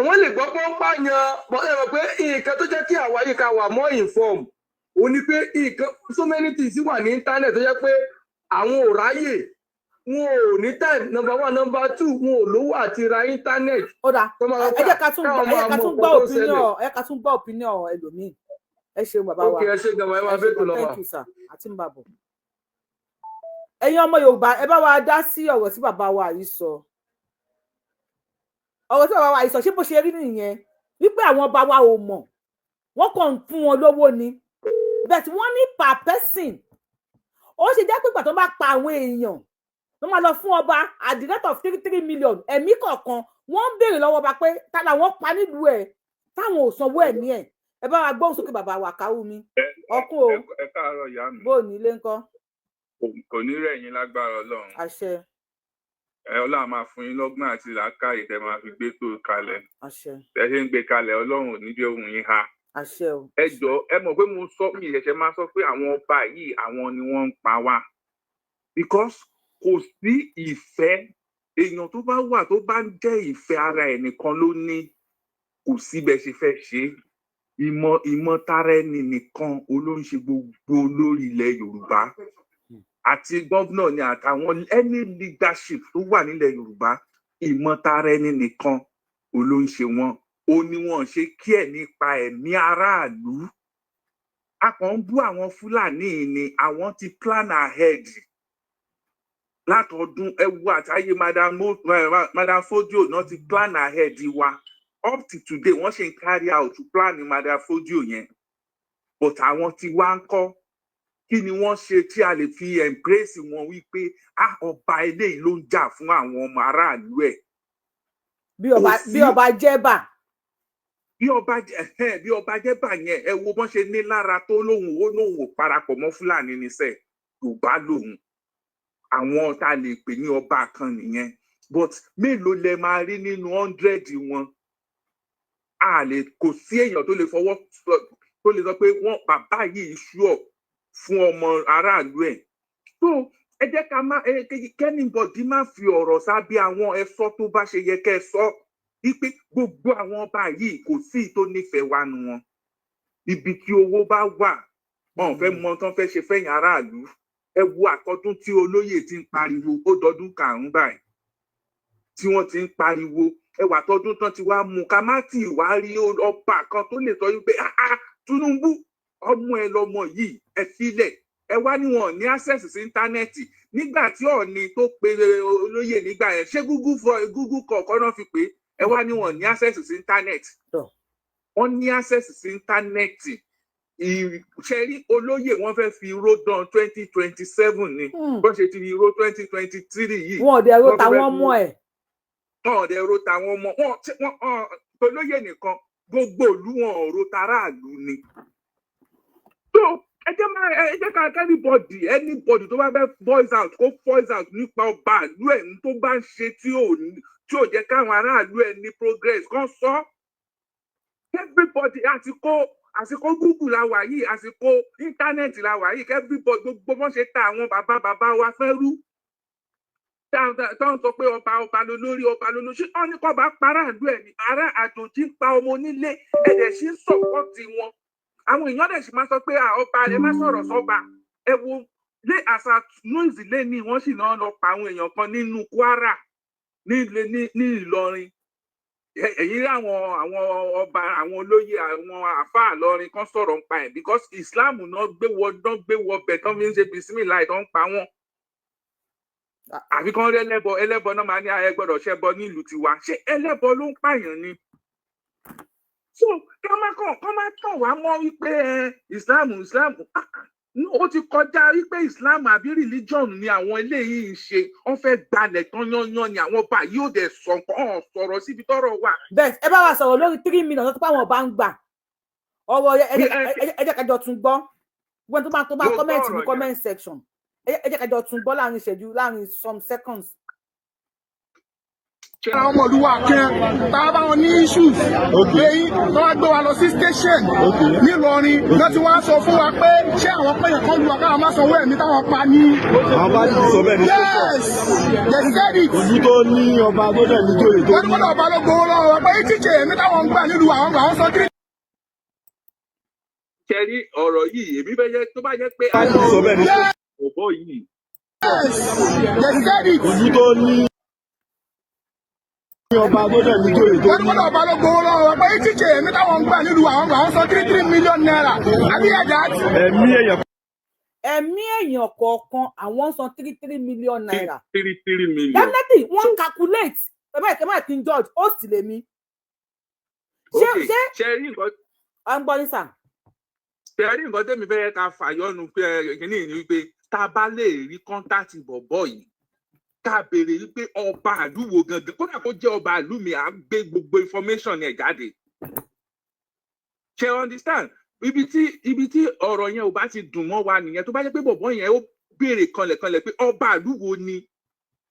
Wọ́n lè gbọ́ pé wọ́n ń pààyàn bọ́ ẹ mọ̀ pé nǹkan tó jẹ́ kí àwa yìí ká wà more inform ó ní pé nǹkan so many things wà ní internet tó jẹ́ pé àwọn ò ráyè wọn ò ní time number 1 number 2 wọn ò lówó àti ra internet. ó dà ẹ jẹ́ ká tún gbọ́ opinion ẹlòmíì. ẹ ṣeun bàbá wa. ẹ ṣe gan-an ẹ máa fẹ́ tó lọ́wọ́. thank you sir àti ń bàbọ̀. ẹ̀yin ọmọ Yorùbá ẹ bá wa dá sí ọ̀rọ̀ tí bàbá wa yìí sọ. ọ̀rọ̀ tí bàbá wa yìí sọ ṣé bó ṣe rí nìyẹn wípé àwọn ọba wa ò mọ̀ wọ́n kàn ń fún wọn lówó ni but wọ́n ní per person ó ṣe jẹ́ pé ìgbà tó bá pa àwọn èèyàn wọ́n máa lọ fún ọba at the rate of 3 million ẹ̀mí kọ̀ọ̀kan wọ́n ń béèrè lọ́wọ́ ọba pé ta làwọn pa nílùú ẹ̀ táwọn ò sanwó ẹ̀mí ẹ̀ ẹ bá wa gbóhùn sókè bàbá wa Káwùmí ọkùn o ẹ káàárọ̀ ìyá mi bó ní ilé ńkọ́. kò ní rẹ̀ yín lágbára Ọlọ́run àṣẹ. Ọlọ́run máa fún yín lọ́gbọ́n àti làákàyè tẹ́ máa fi gbé tó kalẹ̀ àṣẹ. tẹ́ ṣe ń gbé kalẹ̀ Ọlọ́run ò ní jẹ́ ohun yín ha. àṣẹ o. ẹ jọ ẹ mọ̀ pé mo sọ mi ìṣẹ̀ṣẹ̀ máa sọ pé àwọn ọba yìí àwọn ni wọ́n ń pa wá because kò sí ìfẹ́ èèyàn tó bá wà tó bá ń jẹ́ ìfẹ́ ara ẹ̀ nìkan ló ní kò sí bẹ́ẹ̀ ṣe fẹ́ ṣe ìmọ̀ tara ẹni nìkan olóńṣe gbogbo lórí ilẹ̀ Yorùbá àti gọ́vnà ni àtàwọn any leadership tó wà nílẹ̀ Yorùbá ìmọ̀ tara ẹni nìkan olóńṣe wọn ó ní wọn ṣe kí ẹ̀ nípa ẹ̀mí aráàlú a kàn ń bú àwọn Fúlàní ni àwọn ti plan ahead látọdún ẹwú àtàyè madam Fodio náà ti plan ahead wa up to today wọ́n ṣe ń carry out plan madam Fodio yẹn but àwọn tí wá ń kọ́ kí ni wọ́n ṣe tí a lè fi embrace wọn wípé ọba eléyìí ló ń jà fún àwọn ọmọ aráàlú ẹ̀. bí ọba Jẹ́bà. bí ọba Jẹ́bà yẹn ẹ wo bọ́n ṣe ní lára tó lóhùn ò parapọ̀ mọ́ Fúlàní níṣẹ́ Yorùbá lòun àwọn tá a lè pè ní ọba kan nìyẹn but mélòó lẹ máa rí nínú 100 wọn kò sí èèyàn tó lè fọwọ́ tó lè sọ pé wọ́n bàbá yìí ṣúọ̀ fún ọmọ aráàlú ẹ̀ so ẹ jẹ́ ká má kẹ́nìbọ̀dì má fi ọ̀rọ̀ sábẹ́ àwọn ẹ̀sọ́ tó bá ṣe yẹ kẹ́ ẹ sọ wípé gbogbo àwọn ọba yìí kò sí tó nífẹ̀ẹ́ wa nu wọn ibi tí owó bá wà wọn ò fẹ́ mọ tán fẹ́ ṣe fẹ́yìn aráàlú ẹ wo àtọdún tí olóyè ti ń pariwo ó dọdún karùn-ún báyìí tí wọ́n ti ń pariwo ẹ wà tọdún tán ti wá mú ká má tì wá rí ọba kan tó lè sọ wípé Tinubu ọmọ ẹ lọmọ yìí ẹ sílẹ̀ ẹ wá níwọ̀n ní access sí íńtánẹ́ẹ̀tì nígbà tí Ọọ̀ni tó pe olóyè nígbà yẹn ṣé Google kọ̀ọ̀kan náà fi pé ẹ wá níwọ̀n ní access sí íńtánẹ́ẹ̀tì wọ́n ní access sí íńtánẹ́ẹ̀tì ìṣẹ́rí olóyè wọ́n fẹ́ fi ródàn 2027 ni bó ṣe ti ro 2023 yìí. wọn ò dẹ̀ ro tàwọn ọmọ ẹ̀. wọn ò dẹ̀ ro tàwọn ọmọ wọn olóyè nìkan gbogbo ìlú wọn ò ro taráàlú ni. so ẹ jẹ́ ká anybody tó bá fẹ́ voice out kó voice out nípa ọba ìlú ẹ̀ tó bá ń ṣe tí ò jẹ́ káwọn aráàlú ẹ̀ ní progress kan sọ. everybody àsìkò Google la wà yìí àsìkò íńtánẹ́ẹ̀tì la wà yìí everybody gbogbo wọn ṣe ta àwọn bàbá wa fẹ́ rú. táwọn sọ pé ọba lolórí ṣé wọn ní kọ́ bá paráàlú ẹ̀ ní ará àjòjì ń pa ọmọ onílé ẹ̀dẹ̀ sí ń sọ̀pọ̀tì wọn. àwọn èèyàn dẹ̀ sì máa sọ pé ọba rẹ̀ má sọ̀rọ̀ sọ́ba ẹ wo lé àṣà noise lé ní wọ́n sì náà lọ pa àwọn èèyàn kan nínú Kwara ní Ìlọrin èyí àwọn ọba àwọn olóyè àwọn àfáà lọrin kan sọ̀rọ̀ ń pa ẹ̀ because Islam náà gbé wọ bẹ̀ tán fi ń ṣe bismillah tó ń pa wọ́n àfi kan rí ẹlẹ́bọ náà máa ní ẹ gbọ́dọ̀ ṣẹbọ nílùú tiwa ṣé ẹlẹ́bọ ló ń pààyàn ni. so ká má tàn wá mọ́ wípé Islam ó ti kọjá wípé Islam àbí religion ni àwọn eléyìí ń ṣe wọ́n fẹ́ gbalẹ̀ tán yányán ni àwọn ọba yóò dẹ̀ sọ̀rọ̀ síbi tọ́rọ̀ wà. bẹ́ẹ̀ ẹ bá wa sọ̀rọ̀ lórí 3 million tó pa àwọn ọba ń gbà ọ̀rọ̀ ẹ jẹ́ ká jọ tún gbọ́ gbọ́n tó bá comment ní comment section ẹ jẹ́ ká jọ tún gbọ́ láàrin ìṣẹ́jú láàrin some seconds. àwọn ọmọ ìlú wa kan tá a bá wọn ní issues lẹ́yìn tó wá gbé wa lọ sí station nílọrin náà tí wọ́n sọ fún wa pé ṣé àwọn péyàn kan lu wa káwọn má sanwó ẹ̀mí táwọn pa ní. àwọn bá ti sọ bẹ́ẹ̀ ní yes they said it. ìlú tó ní ọba tó dẹ̀ ní jòyè tó ní. wọ́n ní ọba ló gbowó lọ́wọ́ wa pé ìtìjẹ ẹ̀mí táwọn ń gbà nílùú àwọn sọ kiri. kẹrí ọ̀rọ̀ yìí èmi fẹ́ jẹ́ tó bá jẹ́ pé a ti sọ bẹ́ẹ̀ ní ọ̀bọ yìí. yes they said it. ìlú tó ní ọba tó dẹ̀ ní jòyè tó ní. wọ́n ní ọba ló gbowó lọ́wọ́ wa pé ìtìjẹ ẹ̀mí táwọn ń gbà nílùú àwọn sọ 3 million naira àbí ẹ̀dá. ẹ̀mí èèyàn kọ̀ọ̀kan àwọn san 3 million naira. 3 million. definitely wọ́n calculate ẹ̀mẹ́ kí n George ó sì lè mí. ṣe rí nǹkan. à ń gbọ́ ní sà. ṣe rí nǹkan tẹ́mi fẹ́ ká fàyọ́nu pé kìíní ni wípé tá a bá lè rí kọ́ńtàtì bọ̀bọ̀ yìí ká béèrè wípé ọba àlú wo gangan kódà kó jẹ́ ọba àlú mi à ń gbé gbogbo information yẹn jáde. ṣe understand ibi tí ọ̀rọ̀ yẹn ò bá ti dùn mọ́ wa nìyẹn tó bá jẹ́ pé bọ̀bọ̀ yẹn ó béèrè kanlẹ̀kanlẹ̀ pé ọba àlú wo ni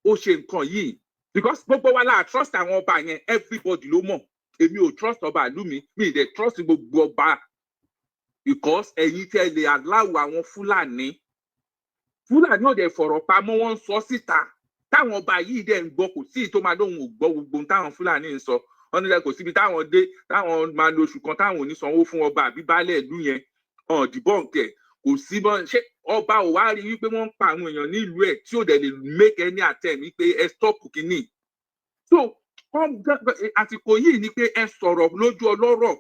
ó ṣe nǹkan yìí because gbogbo wa la trust àwọn ọba yẹn everybody ló mọ̀ èmi ò trust ọba àlú mi ì dẹ̀ trust gbogbo ọba because ẹ̀yin tẹ́ lè aláwọ̀ àwọn fúlàní ò dẹ̀ fọ̀rọ̀ pamọ́ wọ́n ń sọ síta táwọn ọba yìí dẹ̀ ń gbọ́ kò sí tó máa lóhùn ò gbọ́ gbogbo táwọn fúlàní ń sọ wọ́n nílẹ̀ kò síbi táwọn dé táwọn máa lo oṣù kan táwọn ò ní sanwó fún ọba àbí baálẹ̀ ìlú yẹn dìbọ́ǹkẹ̀ kò sí bọ́n ṣé ọba ò wá rí wípé wọ́n ń pa àwọn èèyàn nílùú ẹ̀ tí ò dẹ̀ lè make any attempt wípé ẹ stop kínní so àsìkò yìí ni pé ẹ sọ̀rọ̀ lójú ọlọ́rọ̀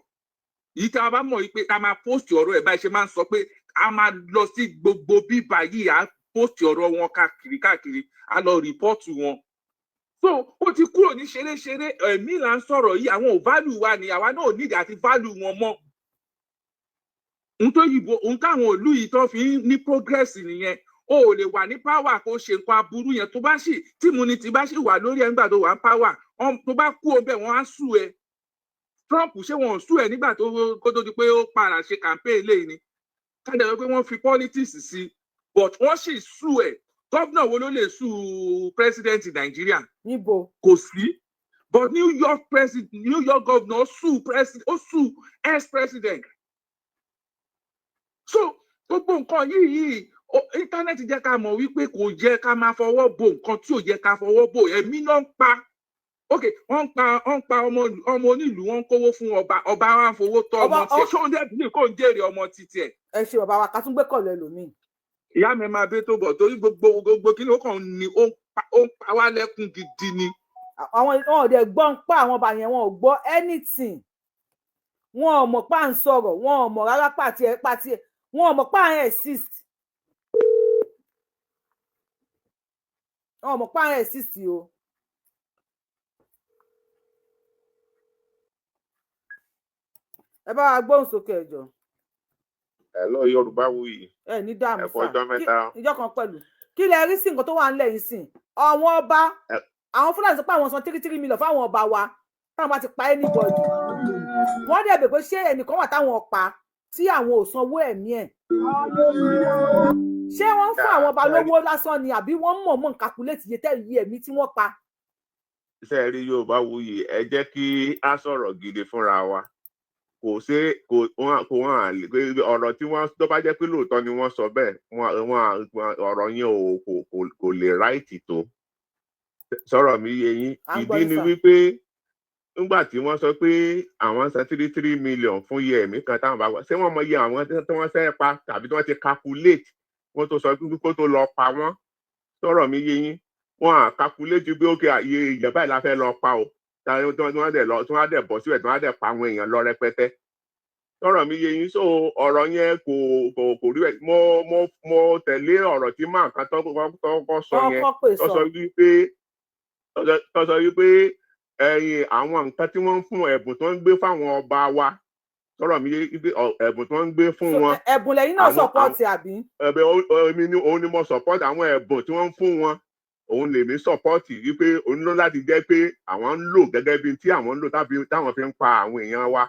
yìí tá a bá mọ̀ wípé ká máa post ọ̀rọ̀ ẹ̀ báyìí ṣe máa ń sọ pé a máa lọ sí gbogbo bíbá yìí à post ọ̀rọ̀ wọn káàkiri a lọ rìpọ́ọ̀tù wọn so ó ti kúrò ní ṣeréṣeré ẹ̀mí là ń sọ̀rọ̀ yìí àwọn ò value wa ni àwa náà ò nídìí àti value wọn mọ́ ohun táwọn ìlú yìí tó fi ní progress nìyẹn o ò lè wà ní power kó ṣe nǹkan aburú yẹn tó bá sì tí immunity bá sì wà lórí ẹ̀ nígbà tó wà ní power tó bá kú ọbẹ̀ wọn á sù ẹ́ Trump ṣé wọn ò sù ẹ́ nígbà kó tó di pé ó para ṣe campaign lẹ́yìn ni kájà wípé wọ́n fi politics sí but wọ́n sì sù ẹ́ gómìnà wo ló lè sù president Nàìjíríà níbo kò sí but New York governor sù ex-president so gbogbo nǹkan yìí íńtánẹ́ẹ̀tì jẹ́ ká mọ̀ wípé kò jẹ́ ká máa fọwọ́ bo nǹkan tí ò yẹ ká fọwọ́ bò ẹ̀mí náà ń pa ok wọ́n ń pa ọmọ onílùú wọ́n ń kówó fún ọba wa ń fowó tọ́ ọmọ tiẹ̀ ṣé òun dẹ̀ bí kò ń jèrè ọmọ títí ẹ̀. ẹ ṣe bàbá wa ká tún gbé kọ̀lẹ́ lòmíì. ìyá mi máa bẹ tó bọ̀ torí gbogbo kí ló kàn ní ó ń pa wá lẹ́kún gidi ni. àwọn ọ̀dẹ̀ gbọ́ ń pa àwọn ọba yẹn wọn ò gbọ́ anything wọn ò mọ̀ pa ń sọ̀rọ̀ wọn ò mọ̀ rárá pàtì ẹ̀ wọn ò mọ̀ pa ń exist wọn ò mọ̀ pa ń exist o. ẹ bá wa gbóhùn sókè ẹjọ. ẹ lọ Yorùbáwùyí. ẹ ní dààmú ẹ fọjọ́ mẹ́ta. ìjọ kan pẹ̀lú kí lẹ rí sí nǹkan tó wà nílẹ̀ yìí sìn àwọn ọba àwọn Fúlàní sọ pé àwọn san 3 million fáwọn ọba wa táwọn bá ti pa anybody wọ́n dẹ̀ bẹ̀ pé ṣé ẹnìkan wà táwọn pa tí àwọn ò sanwó ẹ̀mí ẹ̀ ṣé wọ́n fún àwọn ọba lówó lásán ni àbí wọ́n mọ̀ọ́mọ̀ calculate iye tẹ́lẹ̀ yìí ẹ̀mí tí wọ́n pa. ṣe rí Yorùbáwùyí ẹ jẹ́ kí á sọ̀rọ̀ gidi fúnra wa kò wọ́n ọ̀rọ̀ tí wọ́n tó bá jẹ́ pé lóòótọ́ ni wọ́n sọ bẹ́ẹ̀ ọ̀rọ̀ yẹn kò lè ráìtì tó sọ̀rọ̀ mi yé yín ìdí ni wípé nígbà tí wọ́n sọ pé àwọn san 3 million fún iye ẹ̀mí kan táwọn bá wà ṣé wọ́n mọ iye àwọn tí wọ́n fẹ́ pa tàbí tí wọ́n ti calculate wọ́n tó sọ pé kó tó lọ pa wọ́n sọ̀rọ̀ mi yé yín wọ́n á calculate bí ókè iye ìjọba ìlà fẹ́ lọ pa o tí wọ́n dẹ̀ bọ̀ síbẹ̀ tí wọ́n dẹ̀ pa àwọn èèyàn lọ rẹpẹtẹ sọ̀rọ̀ mi yé yín so ọ̀rọ̀ yẹn kò rí ẹ̀ mo tẹ̀lé ọ̀rọ̀ tí máa kan tó sọ yẹn tó sọ wípé ẹ̀yin àwọn nǹkan tí wọ́n ń fún ẹ̀bùn tó ń gbé fáwọn ọba wa sọ̀rọ̀ mi yé ẹ̀bùn tó ń gbé fún wọn. ẹ̀bùn lẹ́yìn náà sọ̀pọ̀tì àbí. òun ni mo sọ̀pọ̀tì àwọn ẹ̀bùn tí wọ́n ń fún wọn òun lèmi sọ̀pọ̀tì wípé òun ló láti jẹ́ pé àwọn ń lò gẹ́gẹ́ bí tí àwọn ń lò táwọn fi ń pa àwọn èèyàn wa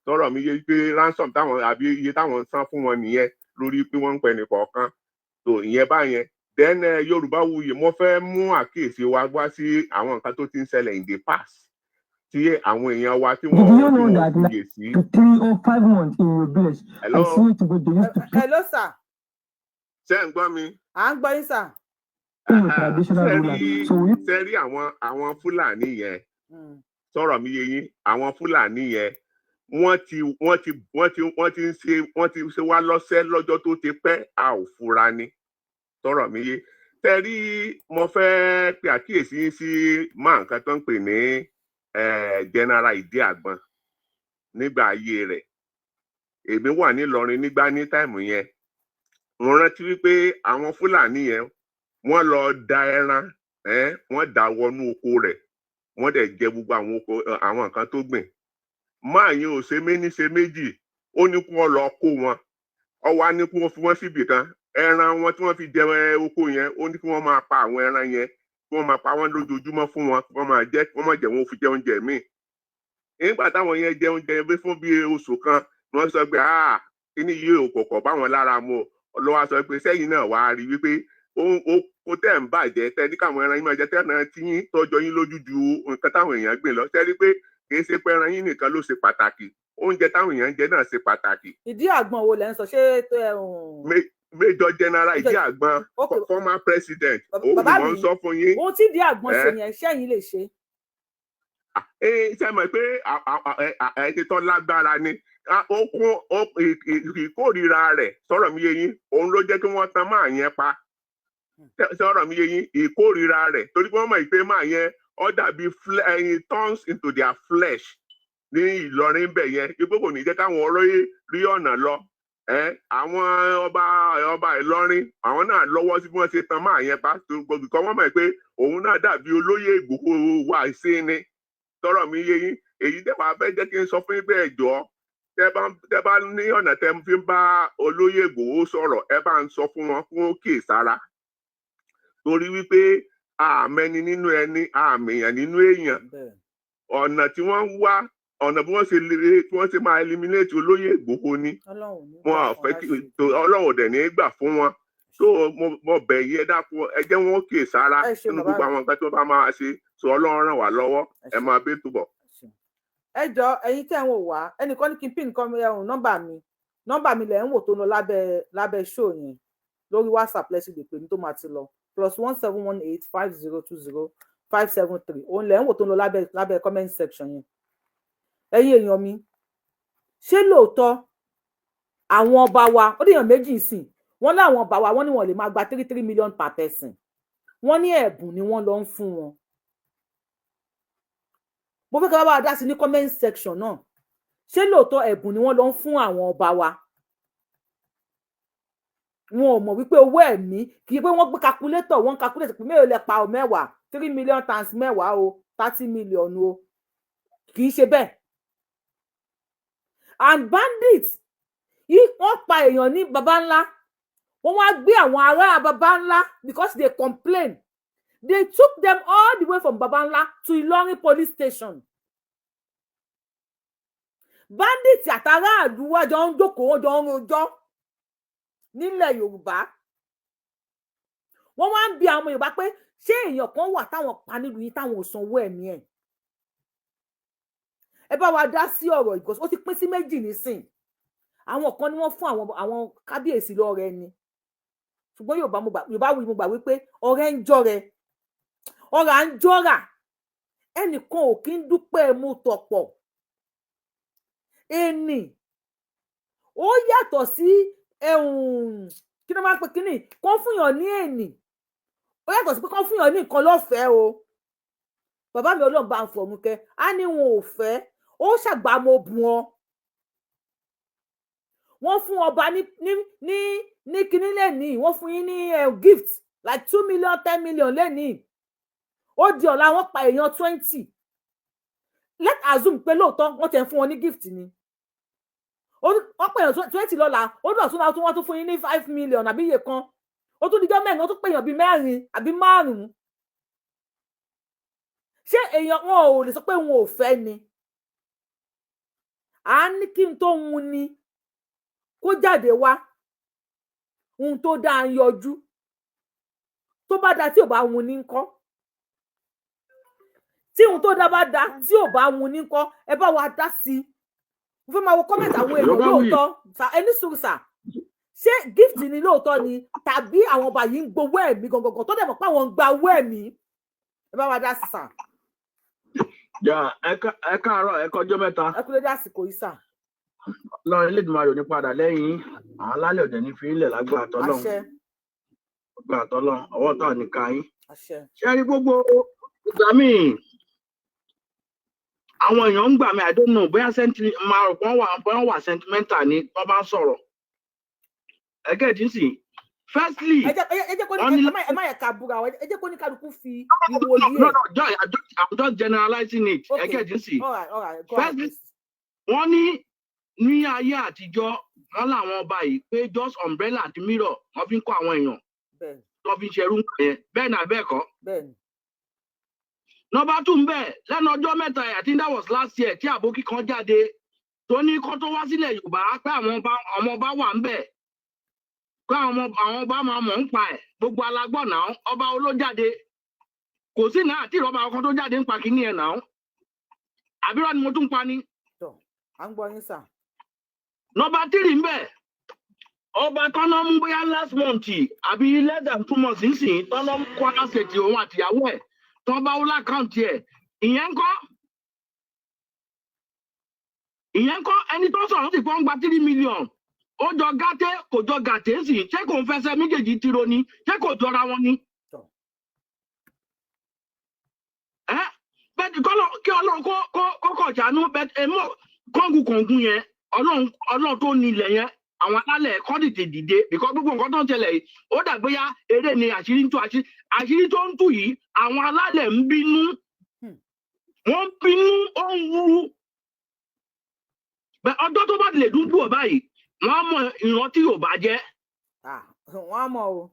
tọrọ mi yé pé ransom táwọn àbí iye táwọn san fún wọn nìyẹn lórí pé wọ́n ń pẹ nìkọ̀ọ̀kan tó ìyẹn báyẹn then Yorùbáwuyì mo fẹ́ mú àkíyèsí wa wá sí àwọn nǹkan tó ti ń ṣẹlẹ̀ in the past tí àwọn èèyàn wa tí wọ́n fiyè sí. 3 or 5 months in your village. Hello? I see it to go to used to Hello, sir. ṣé ń gbọ́ mi? À ń gbọ́ yín, sir. Sẹ́rí àwọn Fúlàní yẹn sọ̀rọ̀ mi yé yín àwọn Fúlàní yẹn wọ́n ti ṣe wá lọ́sẹ̀ lọ́jọ́ tó ti pẹ́ a ò fura ni sọ̀rọ̀ mi yé sẹ́rí mo fẹ́ pe àkíyèsí yín sí máa nǹkan tó ń pè ní General Ìdí Àgbọn nígbà ayé rẹ̀ èmi wà nílọrin nígbà ní táìmù yẹn mo rántí wípé àwọn Fúlàní yẹn wọ́n lọ da ẹran wọ́n dà wọnú oko rẹ̀ wọ́n dẹ̀ jẹ gbogbo àwọn nǹkan tó gbìn máa yẹn ò ṣe méní ṣe méjì ó ní kí wọ́n lọ kó wọn ó wá ní kí wọ́n fi wọ́n síbì kan ẹran wọn tí wọ́n fi jẹ oko yẹn ó ní kí wọ́n máa pa àwọn ẹran yẹn kí wọ́n máa pa wọ́n lójoojúmọ́ fún wọn kí wọ́n máa jẹ wọn fi jẹ oúnjẹ míì nígbà táwọn yẹn jẹ oúnjẹ bí fún bí oṣù kan wọ́n sọ pé kíní yìí ò kọ̀kọ̀ báwọn lára mu lọ́wọ́ sọ pé sẹ́yìn náà wàá rí wípé ó tẹ̀ ń bàjẹ́ tẹ́ ní káwọn ẹran yín máa jẹ tẹ́ran tí yín tọ́jọ́ yín lójú ju nǹkan táwọn èèyàn gbìn lọ sẹ́rí pé kìí ṣe pé ẹran yín nìkan ló ṣe pàtàkì oúnjẹ táwọn èèyàn ń jẹ náà ṣe pàtàkì. Ìdí Àgbọn wo lẹ ń sọ ṣé Major General Ìdí Àgbọn former president ó ní wọ́n ń sọ fún yín. ohun tí Ìdí Àgbọn ṣe yẹn ṣẹ́yìn lè ṣe. ṣe mọ̀ pé ẹni tó lágbára ni ìkórìíra rẹ̀ sọ̀rọ̀ mi yé yín òun ló jẹ́ kí wọ́n tán máa yẹn pa sọ̀rọ̀ mi yé yín ìkórìíra rẹ̀ torí pé wọ́n mọ̀ pé máa yẹn ó dàbí turns into their flesh ní Ìlọrin bẹ̀ yẹn ipò kò ní jẹ́ káwọn ọ̀rọ̀ rí ọ̀nà lọ àwọn ọba Ìlọrin àwọn náà lọ́wọ́ sí bí wọ́n ṣe tán máa yẹn pa gbogbo kan wọ́n mọ̀ pé òun náà dàbí olóyè Ìgbòho wà sí ni sọ̀rọ̀ mi yé yín èyí tẹ́ wàá fẹ́ jẹ́ kí n sọ fún yín pé ẹ̀jọ́ tẹ́ bá ní ọ̀nà tẹ́ fi ń bá olóyè Ìgbòho sọ̀rọ̀ ẹ bá ń sọ fún wọn fún òkè sára torí wípé àmẹ́ni nínú ẹni àmìyàn nínú èèyàn ọ̀nà tí wọ́n ń wá ọ̀nà bí wọ́n ṣe máa eliminate olóyè Ìgbòho ni wọn ò fẹ́ kí Ọlọ́run dẹ̀ ní gbà fún wọn tó mo bẹ̀ yí ẹ dákun ẹ jẹ́ wọn òkè sára nínú gbogbo àwọn nǹkan tó bá máa ṣe sọ Ọlọ́run ràn wá lọ́wọ́ ẹ máa bẹ́ túbọ̀. Ẹ jọ ẹ̀yin tẹ́ ń wò wá ẹnìkan ní kí n pín nǹkan nọ́mbà mi lẹ ń wò tó lọ lábẹ́ show yẹn lórí WhatsApp lẹsìn lè pè ní tó máa ti lọ +1718 5020 573 òun lẹ ń wò tó lọ lábẹ́ comment section yẹn. Ẹ̀yin èèyàn mi ṣé lóòótọ́ àwọn ọba wa ó dèèyàn méjì sìn wọ́n láwọn ọba wa wọ́n ní wọ́n lè máa gba 3 million per person wọ́n ní ẹ̀bùn ni wọ́n lọ ń fún wọn. Mo fẹ́ ká bá wa dá sí ní comment section náà ṣé lóòótọ́ ẹ̀bùn ni wọ́n lọ ń fún àwọn ọba wa wọn ò mọ̀ wípé owó ẹ̀mí kì í pé wọ́n gbé calculator wọ́n calculate pé mélòó lẹ pa ọ mẹ́wàá 3 million times mẹ́wàá o 30 million o kì í ṣe bẹ́ẹ̀. And bandits wọ́n pa èèyàn ní baba ńlá wọ́n wá gbé àwọn ará baba ńlá because they complain they took them all the way from baba ńlá to Ìlọrin police station. Bandits àtàrà àdúrà jọ ń jókòó wọn jọ ń rojọ́ nílẹ̀ Yorùbá wọ́n wá ń bi àwọn Yorùbá pé ṣé èèyàn kan wà táwọn pa nílùú yìí táwọn ò sanwó ẹ̀mí ẹ̀. Ẹ bá wa dá sí ọ̀rọ̀ ìgòsí ó ti pín sí méjì nísìn àwọn kan ni wọ́n fún àwọn kábíyèsí lọ́rẹ ni ṣùgbọ́n Yorùbá wí mo gbà wípé ọ̀rẹ́ ń jọrẹ ọ̀rà ń jọrà ẹnìkan ò kí ń dúpẹ́ mú tọ̀pọ̀ ẹni ó yàtọ̀ sí kí ló máa ń pè kínní kán fúnyàn ní ẹni ó yàtọ̀ sí pé kán fúnyàn ní nǹkan lọ́fẹ̀ẹ́ o bàbá mi Ọlọ́run bá ń fọ̀run kẹ́ á ní wọn ò fẹ́ ó ṣàgbàmọ̀ bùn ọ wọ́n fún ọba ní kinní lẹ́nìí wọ́n fún yín ní gift like 2 million 10 million lẹ́nìí ó di ọ̀la wọ́n pa èèyàn 20 let assume pé lóòótọ́ wọ́n tẹ̀ ń fún wọn ní gift ni wọ́n pè èèyàn 20 lọ́la ó dùn ọ̀tún náà wọ́n tún fún yín ní 5 million àbí iye kan ó tún dijọ́ mẹ́rin ó tún pè èèyàn bíi 4 àbí 5 ṣé èèyàn wọn ò lè sọ pé wọn ò fẹ́ ni à ní kí n tó hun ni kó jáde wá ohun tó dáa ń yọjú tó bá dáa tí ò bá hun ní ńkọ́ tí ohun tó dáa bá dáa tí ò bá hun ní ńkọ́ ẹ bá wa dá sí i mo fẹ́ máa wo comment àwọn èèyàn lóòótọ́ ẹni sùúrù sà ṣé gift ni lóòótọ́ ni tàbí àwọn ọba yìí ń gbowó ẹ̀mí gangan tó dẹ̀ mọ̀ pé àwọn ń gba owó ẹ̀mí ẹ bá wa dá sí sà. ẹ káàárọ̀ ẹ kọjọ́ mẹ́ta. ẹ kúlẹ̀ dá àsìkò yìí sà. lọ́run Elédùmarè ní padà lẹ́yìn àwọn alálẹ̀ ọ̀dẹ̀ ní fi ilẹ̀ lágbára tọ́lọ́run lágbára tọ́lọ́run ọwọ́ tó ní ká yín. ṣé rí gbogbo ìgbà míì àwọn èèyàn ń gbà mí I don't know bóyá máa rò wọ́n wà sentimental ni wọ́n bá ń sọ̀rọ̀ ẹgẹ́ tí ń sìn firstly ẹ má yẹ ká búra ẹ jẹ́ kó ní kálukú fi ìwòye. no I'm just generalizing it ẹgẹ́ tí ń sìn firstly wọ́n ní ayé àtijọ́ wọ́n láwọn ọba yìí pé just umbrella àti mirror wọ́n fi ń kọ́ àwọn èèyàn tó fi ń ṣerú yẹn bẹ́ẹ̀ náà bẹ́ẹ̀ kọ́. nọ́mbà 2 bẹ́ẹ̀ lẹ́nu ọjọ́ mẹ́ta I think that was last year tí àbókí kan jáde tó ní kó tó wá sílẹ̀ Yorùbá pé àwọn ọba wà ń bẹ̀ pé àwọn ọba máa mọ̀ ń pa ẹ̀ gbogbo alágbọ̀n náà ọba olójáde kò sí náà àti ìrọ̀bà ọkàn tó jáde ń pa kínní ẹ̀ náà àbírọ̀ ni mo tún pa ni. à ń gbọ́ yín sà. nọ́mbà 3 ń bẹ̀ ọba tọ́nà mú bóyá last month àbí less than 2 months nísìnyí tọ́nà mú Kwara State òun àtìyàwó ẹ̀ tó bá wọlé àkáǹtì ẹ̀ ìyẹn kọ́ ẹni tó sọ̀rọ̀ sì fọ́n gba 3 million ó jọ gàtẹ́ kò jọ gàtẹ́ sì ṣé kò ń fẹsẹ̀ méjèèjì tiro ni ṣé kò jọra wọn ni. bẹ́ẹ̀ kí Ọlọ́run kó kọ̀ọ̀ṣánú ẹ̀mọ́ kọ́ngùn yẹn Ọlọ́run tó nílẹ̀ yẹn àwọn alálẹ̀ kọ́ dìde bìkọ́ gbogbo nǹkan tó ń tẹ̀lẹ̀ yìí ó dàgbéyà eré ni àṣírí tó ń tú yìí àwọn alálẹ̀ ń bínú wọ́n ń bínú ó ń wúru ọjọ́ tó bá lè dúdú ọ̀ báyìí wọ́n á mọ ìran tí yóò bá jẹ́. wọ́n á mọ o.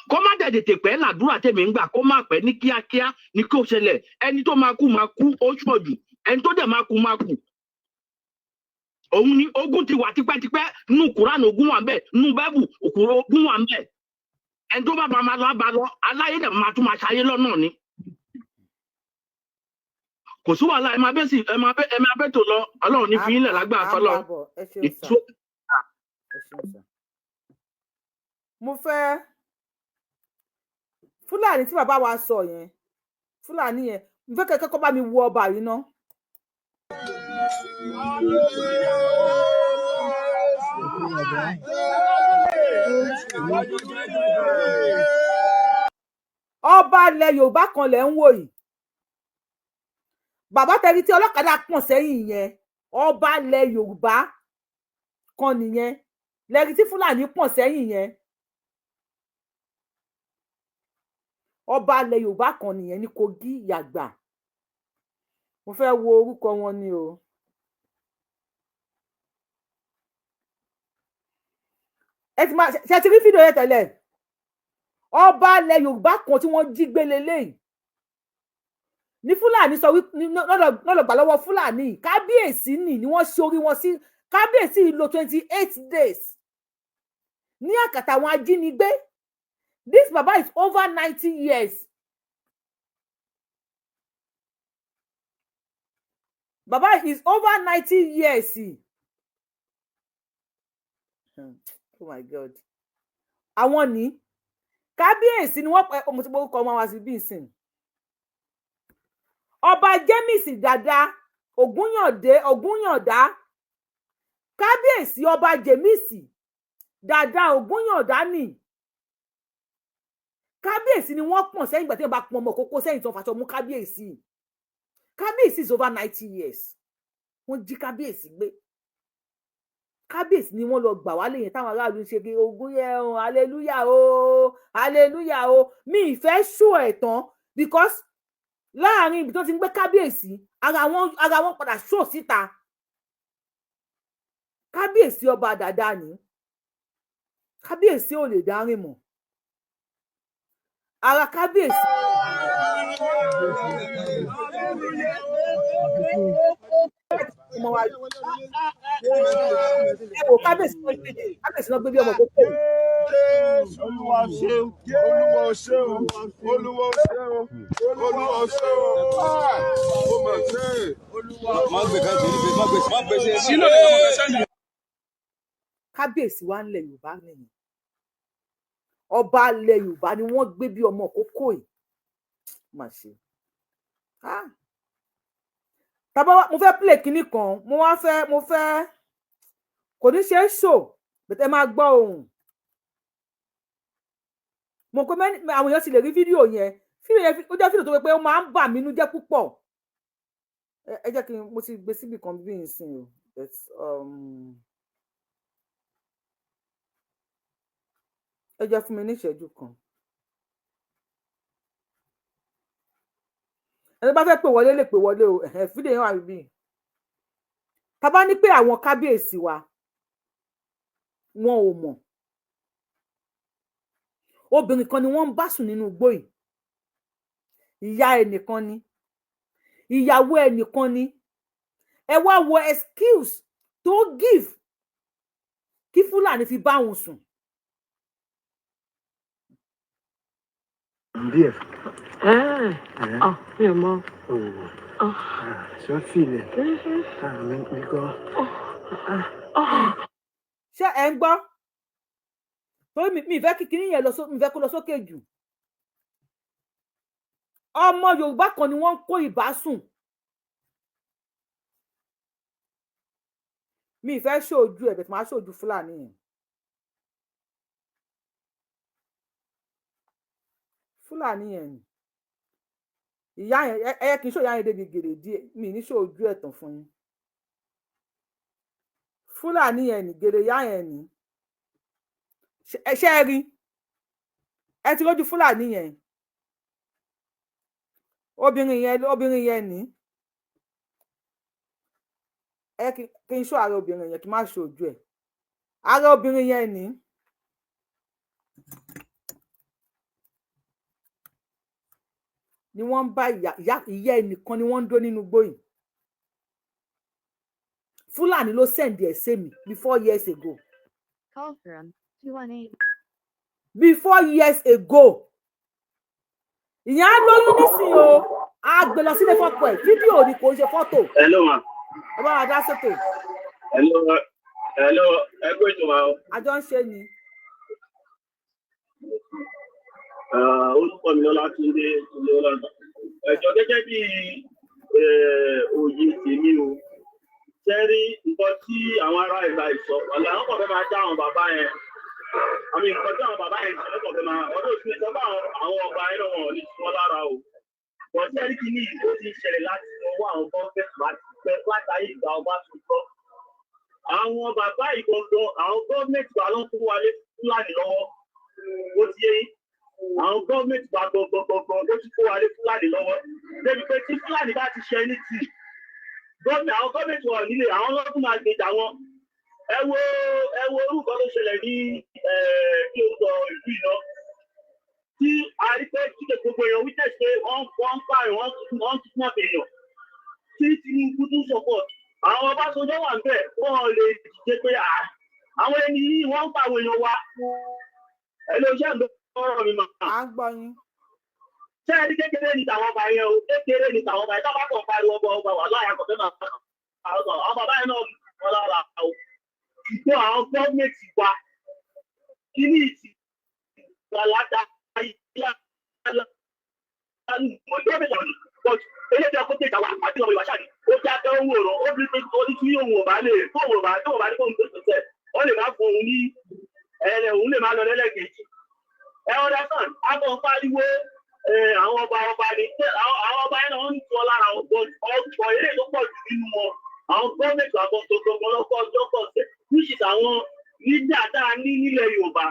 kó má tètè pẹ́ làdúrà tèmi ń gbà kó má pẹ́ ní kíákíá ní kí ó ṣẹlẹ̀ ẹni tó máa kú ó ṣọ̀jù ẹni tó dẹ̀ máa kú. òun ni ogun ti wà tipẹ́tipẹ́ nínú Quran ogun wà ń bẹ̀ nínú Bẹ́bù ogun wà ń bẹ̀ ẹni tó bá máa lọ aláyé dẹ̀ máa tún máa ṣayé lọ́nà ni. kò sí wàhálà ẹ máa bẹ́ tó lọ Ọlọ́run ní fi yín lẹ̀ lágbára fọlọ́. mo fẹ́ Fúlàní tí bàbá wa sọ yẹn Fúlàní yẹn mo fẹ́ kẹ́kẹ́ kọ́ bá mi wo ọba yìí ná. ọba ilẹ̀ Yorùbá kan lẹ̀ ń wò yìí bàbá tẹ̀rí tí ọlọ́kadà pọ̀n sẹ́yìn yẹn ọba ilẹ̀ Yorùbá kan nìyẹn lẹ́rí tí Fúlàní pọ̀n sẹ́yìn yẹn ọba ilẹ̀ Yorùbá kan nìyẹn ní Kogi Yàgbà mo fẹ́ wo orúkọ wọn ni o. ẹ ti máa ṣe ti rí fídíò yẹn tẹ́lẹ̀ ọba ilẹ̀ Yorùbá kan tí wọ́n jí gbé leléyìí ní Fúlàní sọ lọ́dọ̀ gbà lọ́wọ́ Fúlàní kábíyèsí ni wọ́n ṣe orí wọn sí kábíyèsí lò 28 days ní àkàtà àwọn ajínigbé this baba is over 90 years baba is over 90 years oh my God àwọn ní kábíyèsí ni wọ́n pẹ́ ọmọ tí mo kọ́ ọmọ wa sí bí ìsìn ọba Jẹ́mísì Dàda Ògúnyàndá kábíyèsí ọba Jẹ́mísì Dàda Ògúnyàndá ni kábíyèsí ni wọ́n pọ̀n sẹ́yìn ìgbà tí wọ́n bá pọ̀n ọmọ kókó sẹ́yìn tó fàṣọ mú kábíyèsí is over 90 years wọ́n jí kábíyèsí gbé kábíyèsí ni wọ́n lọ gbà wálé yẹn táwọn aráàlú ń ṣe kí ogun yẹn o hallelujah o mi ìfẹ́ ṣó ẹ̀ tán because láàrin ibi tó ti ń gbé kábíyèsí ara wọn padà ṣó síta kábíyèsí ọba Dàda ni kábíyèsí ò lè dárin mọ́ ara kábíyèsí. ọmọ wa ẹ wò kábíyèsí náà gbé bí ọmọ kókó. Olúwa ṣeun, Olúwa ṣeun, Olúwa ṣeun, Olúwa ṣeun. Ó mà ṣe. Má gbé ká ṣe níbi, má gbé ṣe. Sínú ni ọmọ kẹsàn-án ni. Kábíyèsí wa ń lẹ Yorùbá nìyẹn. Ọba ilẹ̀ Yorùbá ni wọ́n gbé bí ọmọ kókó yìí. Má ṣe. Tàbá mo fẹ́ play kinní kan, mo fẹ́ kò ní ṣe é ṣò bẹ̀tẹ̀ máa gbọ́ ohùn. Mo kọ́ àwọn èèyàn sì lè rí fídíò yẹn ó jẹ́ fídíò tó pé ó máa ń bà mí nínú jẹ́ púpọ̀. Ẹ jẹ́ kí mo ti gbé síbì kan bí ìsìn o ẹ jẹ́ fún mi ní ìṣẹ́jú kan. Ẹni bá fẹ́ pè wọlé lè pè wọlé o fídíò yẹn wà níbí. Tá bá ní pé àwọn kábíyèsí wa wọn ò mọ̀ obìnrin kan ni wọ́n ń bá sùn nínú igbó yìí, ìyá ẹnìkan ni, ìyàwó ẹnìkan ni, ẹ wá wo excuse tó give kí Fúlàní fi bá wọn sùn. Dear. Mi ò mọ̀. Ṣé ó fi ilẹ̀? Mi kọ́. Ṣé ẹ ń gbọ́? Torí mi fẹ́ kí kinní yẹn mi fẹ́ kó lọ sókè jù. Ọmọ Yorùbá kan ni wọ́n ń kó ìbá sùn. Mi fẹ́ ṣojú ẹ̀ bẹ̀tẹ̀ máa ṣojú Fúlàní yẹn. Fúlàní yẹn ni. Ìyá yẹn ẹyẹ kì í ṣó ìyá yẹn débi gèrè díẹ̀ mi ní ṣojú ẹ̀ tán fún yín. Fúlàní yẹn ni gèrè ìyá yẹn ni. Ṣé ẹ rí? Ẹ ti rójú Fúlàní yẹn. Obìnrin yẹn ni. Ẹ kí n ṣó ara obìnrin yẹn kí n má ṣojú ẹ̀. Ara obìnrin yẹn ni. Ni wọ́n ń bá ìyá ẹnìkan ni wọ́n ń dó nínú igbó yìí. Fúlàní ló send ẹ̀ sí mi before years ago. Call from 218. Before years ago. Ìyẹn á lóyún nísìnyí o. A gbé lọ sílé fọ́tò ẹ̀. Fídíò ni kò ń ṣe fọ́tò. Hello ma. Ẹ bá wa dá sètò. Hello, ẹ gbé ètò wa o. Àjọ ń ṣe ni. Orúkọ mi lọ́la Túndé Ọlọ́dà. Ẹ̀jọ̀ gẹ́gẹ́ bí òye tèmi o. Sẹ́rí nǹkan tí àwọn ará ìgbà ìsọ, ọ̀la àwọn kan fẹ́ máa dá àwọn bàbá yẹn. Àmì nǹkan tí àwọn bàbá yẹn ṣe lọ́kàn fẹ́ máa ọdún òsì ní sọ́kà àwọn ọba ẹ̀rọ wọn ní tiwọn lára o. Wọ́n sẹ́rí kìíní ó ti ṣẹlẹ̀ láti ọwọ́ àwọn gọ́ọ̀mẹ̀ntì látàrí ìgbà ọba tuntun. Àwọn bàbá ìgbọ̀ngàn àwọn gọ́ọ̀mẹ̀ntì wa ló ń kó wa lé Fúlàní lọ́wọ́. Ó ti yé yín. Àwọn gọ́ọ̀mẹ̀ntì wa gbọ̀ngbọ̀ngbọ̀n ló ti kó wa lé Fúlàní lọ́wọ́. Débi pé tí Fúlàní bá ti ṣe ní tì, àwọn gọ́ọ̀mẹ̀ntì wa nílé àwọn ọlọ́dún máa gbèjà wọn. Ẹ wo orúkọ tó ṣẹlẹ̀ ní kí o sọ ìlú iná. Tí a rí pé kí gbogbo èèyàn wítẹ̀ pé wọ́n ń pààyàn wọ́n tún náà èèyàn. Tí Tinubu tún support. Àwọn Ọbásanjọ́ wà ń bẹ̀ wọ́n lè dìde pé àwọn ẹni yìí wọ́n ń pa àwọn èèyàn wa. Ẹ ló ṣe àgbẹ̀ ọ̀rọ̀ mi mà. À ń gbọ́ yín. Ṣé ẹni kékeré ni tàwọn ọba yẹn o? Kékeré ni tàwọn ọba yẹn. Tábà kàn pariwo ọba wà láyà kọ̀ fẹ́ máa kàn. Àwọn bàbá yẹn náà wọ́n lára o. Ìgbó àwọn gọ́ọ̀mẹ̀ntì wa kí ní ìtì wà ládà eléyìí ọkọ̀ tẹ̀jà wà àti ọmọ ìwà ṣáàdì ó jẹ́ akẹ́ owó ọ̀rọ̀ ó bí pé orí tí òun ò bá lè tó òun ò bá ní kóun tó ṣẹ̀ṣẹ̀ ó lè má fún òun ní òun lè má lọ lẹ́lẹ́kejì. Ọ̀dà sàn àbọ̀ ń pariwo àwọn ọba ni àwọn ọba yẹn náà ń tọ́ lára ọ̀pọ̀ eléyìí tó pọ̀ jù nínú wọn àwọn gọ́ọ̀mẹ̀ntì àkọsọ̀gbọ̀n lọ́kọ̀ ọjọ́kọ̀ ṣe níṣì àwọn nígbà dáa ní nílẹ̀ Yorùbá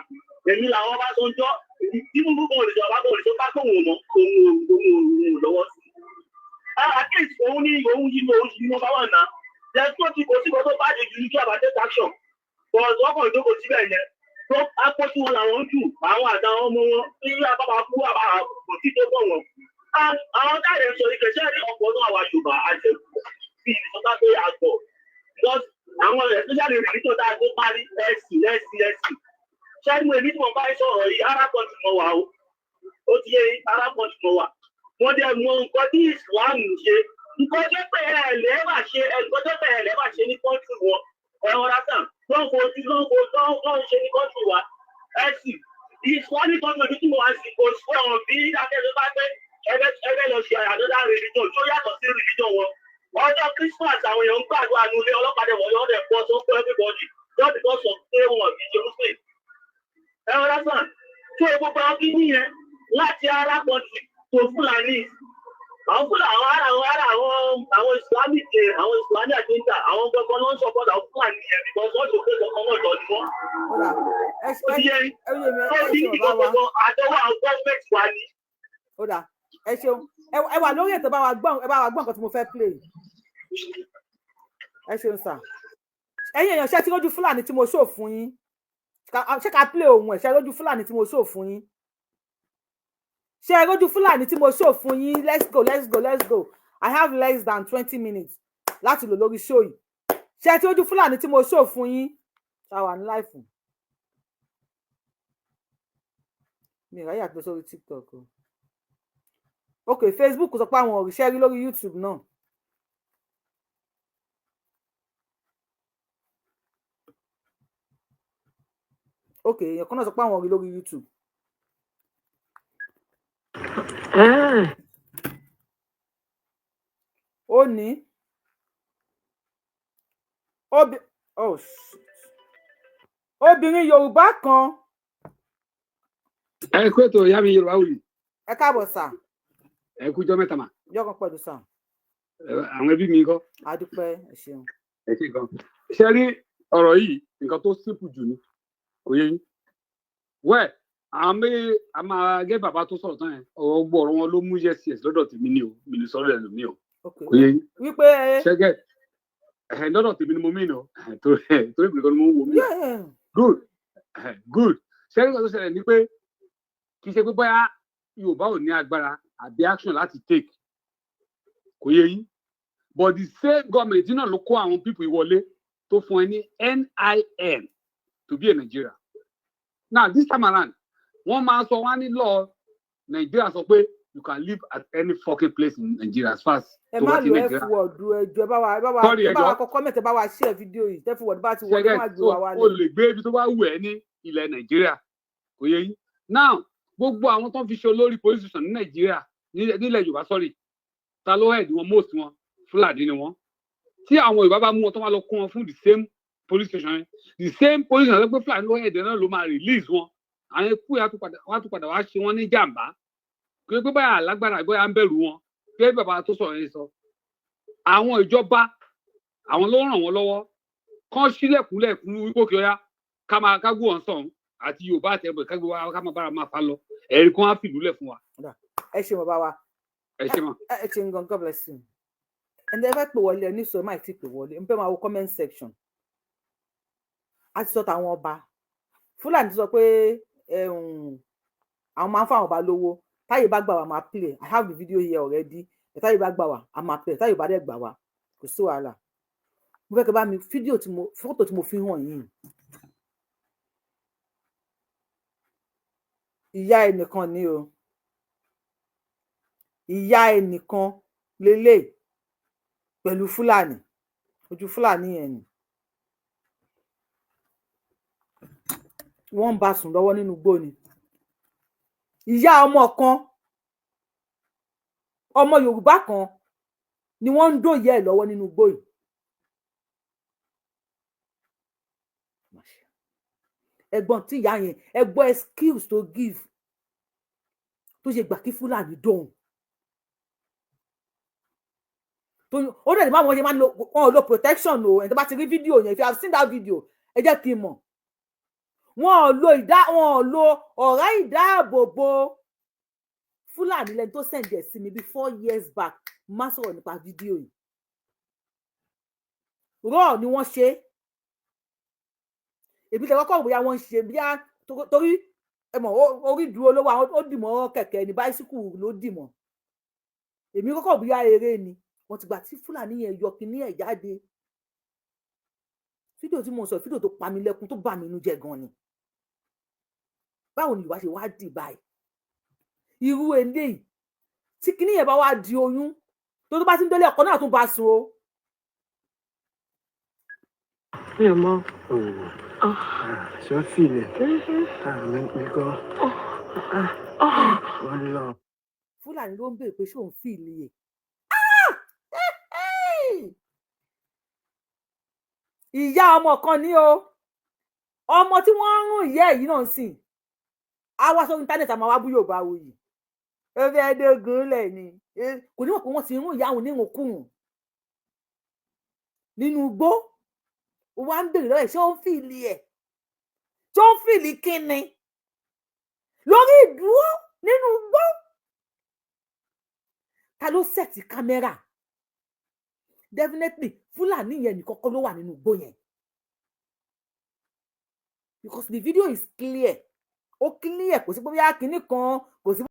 èmi làwọn bá tó ń jọ́ Tinubu kan òrìṣà bá tó òrìṣà bá tó òun mọ́ òun lọ́wọ́ sí. Àkéèsì òun yìí ló bá wà náà jẹ́ tó ti kò sí kò tó bá jẹ ju kí àbájẹ́ action bọ̀ọ̀sì ọkọ̀ ìjókòó síbẹ̀ yẹn tó apọ́tí wọn làwọn ń jù àwọn àtàwọn ọmọ wọn tí àbábà kú kò sí tó bọ̀ wọn. Àwọn táyà ń sọ ìkẹsẹ́ rí ọ̀pọ̀ náà wà Yorùbá àjẹkù bí ìsọdá tó yà gbọ̀ because àwọn especially religion tá a tó parí ẹ̀sìn ṣé mo èmi tí mo bá ń sọ̀rọ̀ yìí arákùnrin tí mo wà ó ti yé arákùnrin tí mo wà wọ́n dẹ̀ mọ nǹkan tí Islam ń ṣe nǹkan tó pé ẹ̀lẹ́wà ṣe ní kọ́ńtù wọn ẹ̀wọ̀n rásán tó ń fojú tó ń ṣe ní kọ́ńtù wa ẹ̀sìn Islamic kọ́ńtù tí mo wá sí kò sí ọ̀hún bí akẹ́kọ̀ọ́ bá pé ẹgbẹ́ lọ ṣe àdọ́dá religion tó yàtọ̀ sí religion wọn ọjọ́ Christmas àwọn èèyàn ń gbàdúrà nílé ọlọ́pàá dẹ̀ wọ́n yọ̀ dẹ̀ pọ̀ tó fún everybody just because of pé wọn kì í ṣe Muslim ẹ̀wọ̀n rásán tó gbogbo àwọn kí nìyẹn láti ara kọ́ńtù tó Fúlàní àwọn Fúlàní àwọn Islamic agenda àwọn gbọgbọn ló ń sọ fọdà Fúlàní yẹn because wọ́n ṣe pé gbọgbọn náà lọ ní wọn. ó ti yẹ tó ní ìgbọgbọ àtọwọ́ àwọn gọọmenti wa ni. ẹ ṣeun ẹ wà lórí ètò ẹ bá wa gbọ́ nǹkan tí mo fẹ́ play ẹ ṣeun sà ẹ̀yin èèyàn ṣe ti rójú Fúlàní tí mo ṣó fún yín ṣé ká play ohun ẹ̀ ṣe rójú Fúlàní tí mo ṣó fún yín ṣé rójú Fúlàní tí mo ṣó fún yín let's go I have less than 20 minutes láti lò lórí show yìí ṣé ti rójú Fúlàní tí mo ṣó fún yín ṣàwà ní láìfù mi ò ráyè àpè sórí TikTok o. Okay, Facebook sọ pé àwọn òrìṣẹ́ rí lórí YouTube náà. Okay, èèyàn kan náà sọ pé àwọn rí lórí YouTube. Ó ní obìnrin Yorùbá kan. Ẹ kú ètò ìyá mi Yorùbá wùlì. Ẹ káàbọ̀ sà. Ẹ kú jọ́ mẹ́ta mà. Yọkàn pẹ̀lú sà. Àwọn ẹbí mi kọ́. A dúpẹ́ ẹ ṣeun. Ẹ ṣe gan. Ṣé rí ọ̀rọ̀ yìí nǹkan tó simple jù ni kò yé yín. Wẹ́ẹ̀ a máa gé bàbá tó sọ̀rọ̀ tán yẹn ọ̀rọ̀ gbọ́ ọ̀rọ̀ wọn ló mú yes lọ́dọ̀ tèmi ni o mi lè sọ̀rọ̀ ẹ̀ lómi o kò yé yín. Wípé ṣẹ́gẹ̀ lọ́dọ̀ tèmi ni mo mí nà torí ìgbìkan ni mo ń wo mí. Good ṣẹ́gẹ̀ tó ṣẹlẹ̀ ni pé kì í ṣe pé bóyá Yorùbá ò ní agbára àbí action láti take kò yé yín but the same government náà ló kó àwọn people ìwọlé tó fún ẹ ní NIN to be a Nigeria now this time around wọ́n máa sọ wọ́n ní law Nigeria sọ pé you can live at any fucking place in Nigeria as far as tó bá ti Nigeria. Ẹ má lo F-word ẹjọ bá wa kọ́kọ́ mẹ́tẹ̀ bá wa share fídíò yìí F-word bá ti wọlé má gbé wa wálé. o lè gbé ibi tó bá wù ẹ́ ní ilẹ̀ Nigeria kò yé yín now gbogbo àwọn tó ń fi ṣe olórí police station ní Nàìjíríà nílẹ̀ Yorùbá sorry ta ló head wọn most wọn Fúlàní ni wọn tí àwọn Yorùbá bá mú wọn tó máa lọ kó wọn fún the same police station the same police station pé Fúlàní ló head náà ló máa release wọn àwọn ikú yà wá tún padà wá ṣe wọn ní jàǹbá kí pé báyà lágbára bóyá ń bẹ̀rù wọn kí bàbá tó sọ̀rọ̀ yẹn sọ àwọn ìjọba àwọn ló ràn wọn lọ́wọ́ kán sílẹ̀kùnlẹ̀kùn wípé kí ọyá ká gbó wọn sọ̀hún àti Yorùbá àtẹ̀bẹ̀ ká gbé wa ká máa bára máa fa lọ ẹ̀rí kan á fìlú lẹ̀ fún wa. ẹ ṣe bàbá wa ẹ ṣe mọ. ẹ ṣe nǹkan God bless you ẹni ẹ fẹ́ pè wọlé ẹni sọ máa ti pè wọlé n fẹ́ máa wo comment section a ti sọ tàwọn ọba Fúlàní ti sọ pé àwọn máa ń fáwọn ọba lówó táyé bá gbà wá máa play I have the video here already táyé bá gbà wá a máa play táyé bá dẹ̀ gbà wá kò sí wàhálà mo fẹ́ kẹ́ bá mi fọ́tò tí mo fi hàn yín ìyá ẹnìkan ni o ìyá ẹnìkan lélẹ̀ pẹ̀lú Fúlàní ojú Fúlàní yẹn ni wọ́n ń bá sùn lọ́wọ́ nínú igbó ni ìyá ọmọ kan ọmọ Yorùbá kan ni wọ́n ń dòye ẹ̀ lọ́wọ́ nínú igbó yìí ẹ̀gbọ́n tí ìyá yẹn ẹ̀gbọ́n excuse to give tó ṣe gbà kí Fúlàní dóhùn ó dẹ̀ máa wọ́n ṣe máa ń lo protection o ẹni tó bá ti rí fídíò yẹn if you have seen that video ẹ jẹ́ kí n mọ̀ wọn ò lo ọ̀rá ìdáàbòbò Fúlàní lẹ́ni tó sẹ̀ǹdẹ̀ sí mi bí 4 years back má sọ̀rọ̀ nípa fídíò yìí rọ́ọ̀ ni wọ́n ṣe èmi tẹ kọ́kọ́ bóyá wọ́n ń ṣe bíyá torí ẹmọ orí dúró ló wà ó dìmọ̀ kẹ̀kẹ́ ní báísíkù ló dìmọ̀ èmi kọ́kọ́ bóyá eré ni wọ́n ti gbà tí Fúlàní yẹn yọ kíní ẹ̀ jáde fídíò tí mo sọ fídíò tó pa mí lẹ́kún tó bà mí inú jẹ́ gan ni báwo ni Yorùbá ṣe wá dì báyìí irú eléyìí tí kinní yẹn bá wá di oyún tó bá ti ń délé ọkọ náà tún bá sùn o. mi ò mọ ṣé ó fìlẹ̀ mi kọ́ wọ́n lọ. Fúlàní ló ń béèrè pé ṣé òun fìlì ẹ̀. ìyá ọmọ kan ní o ọmọ tí wọ́n ń rún ìyá èyí náà sìn á wá sórí íńtánẹ́ẹ̀tì àmọ́ wá bú Yorùbá wuyì ebi ẹdógún lẹ̀ ni kò ní mọ̀ pé wọ́n ti rún ìyá òun nírùnkùrùn nínú igbó wá ń béèrè lọ́wọ́ ẹ̀ ṣé ó ń fìlì ẹ̀ ṣé ó ń fìlì kíni lórí ìdúró nínú igbó ta ló sẹ̀tì kámẹ́rà definitely Fúlàní yẹn nìkan kọ́ ló wà nínú igbó yẹn because the video is clear ó clear kò sí pé bí a kìíní kan kò sí.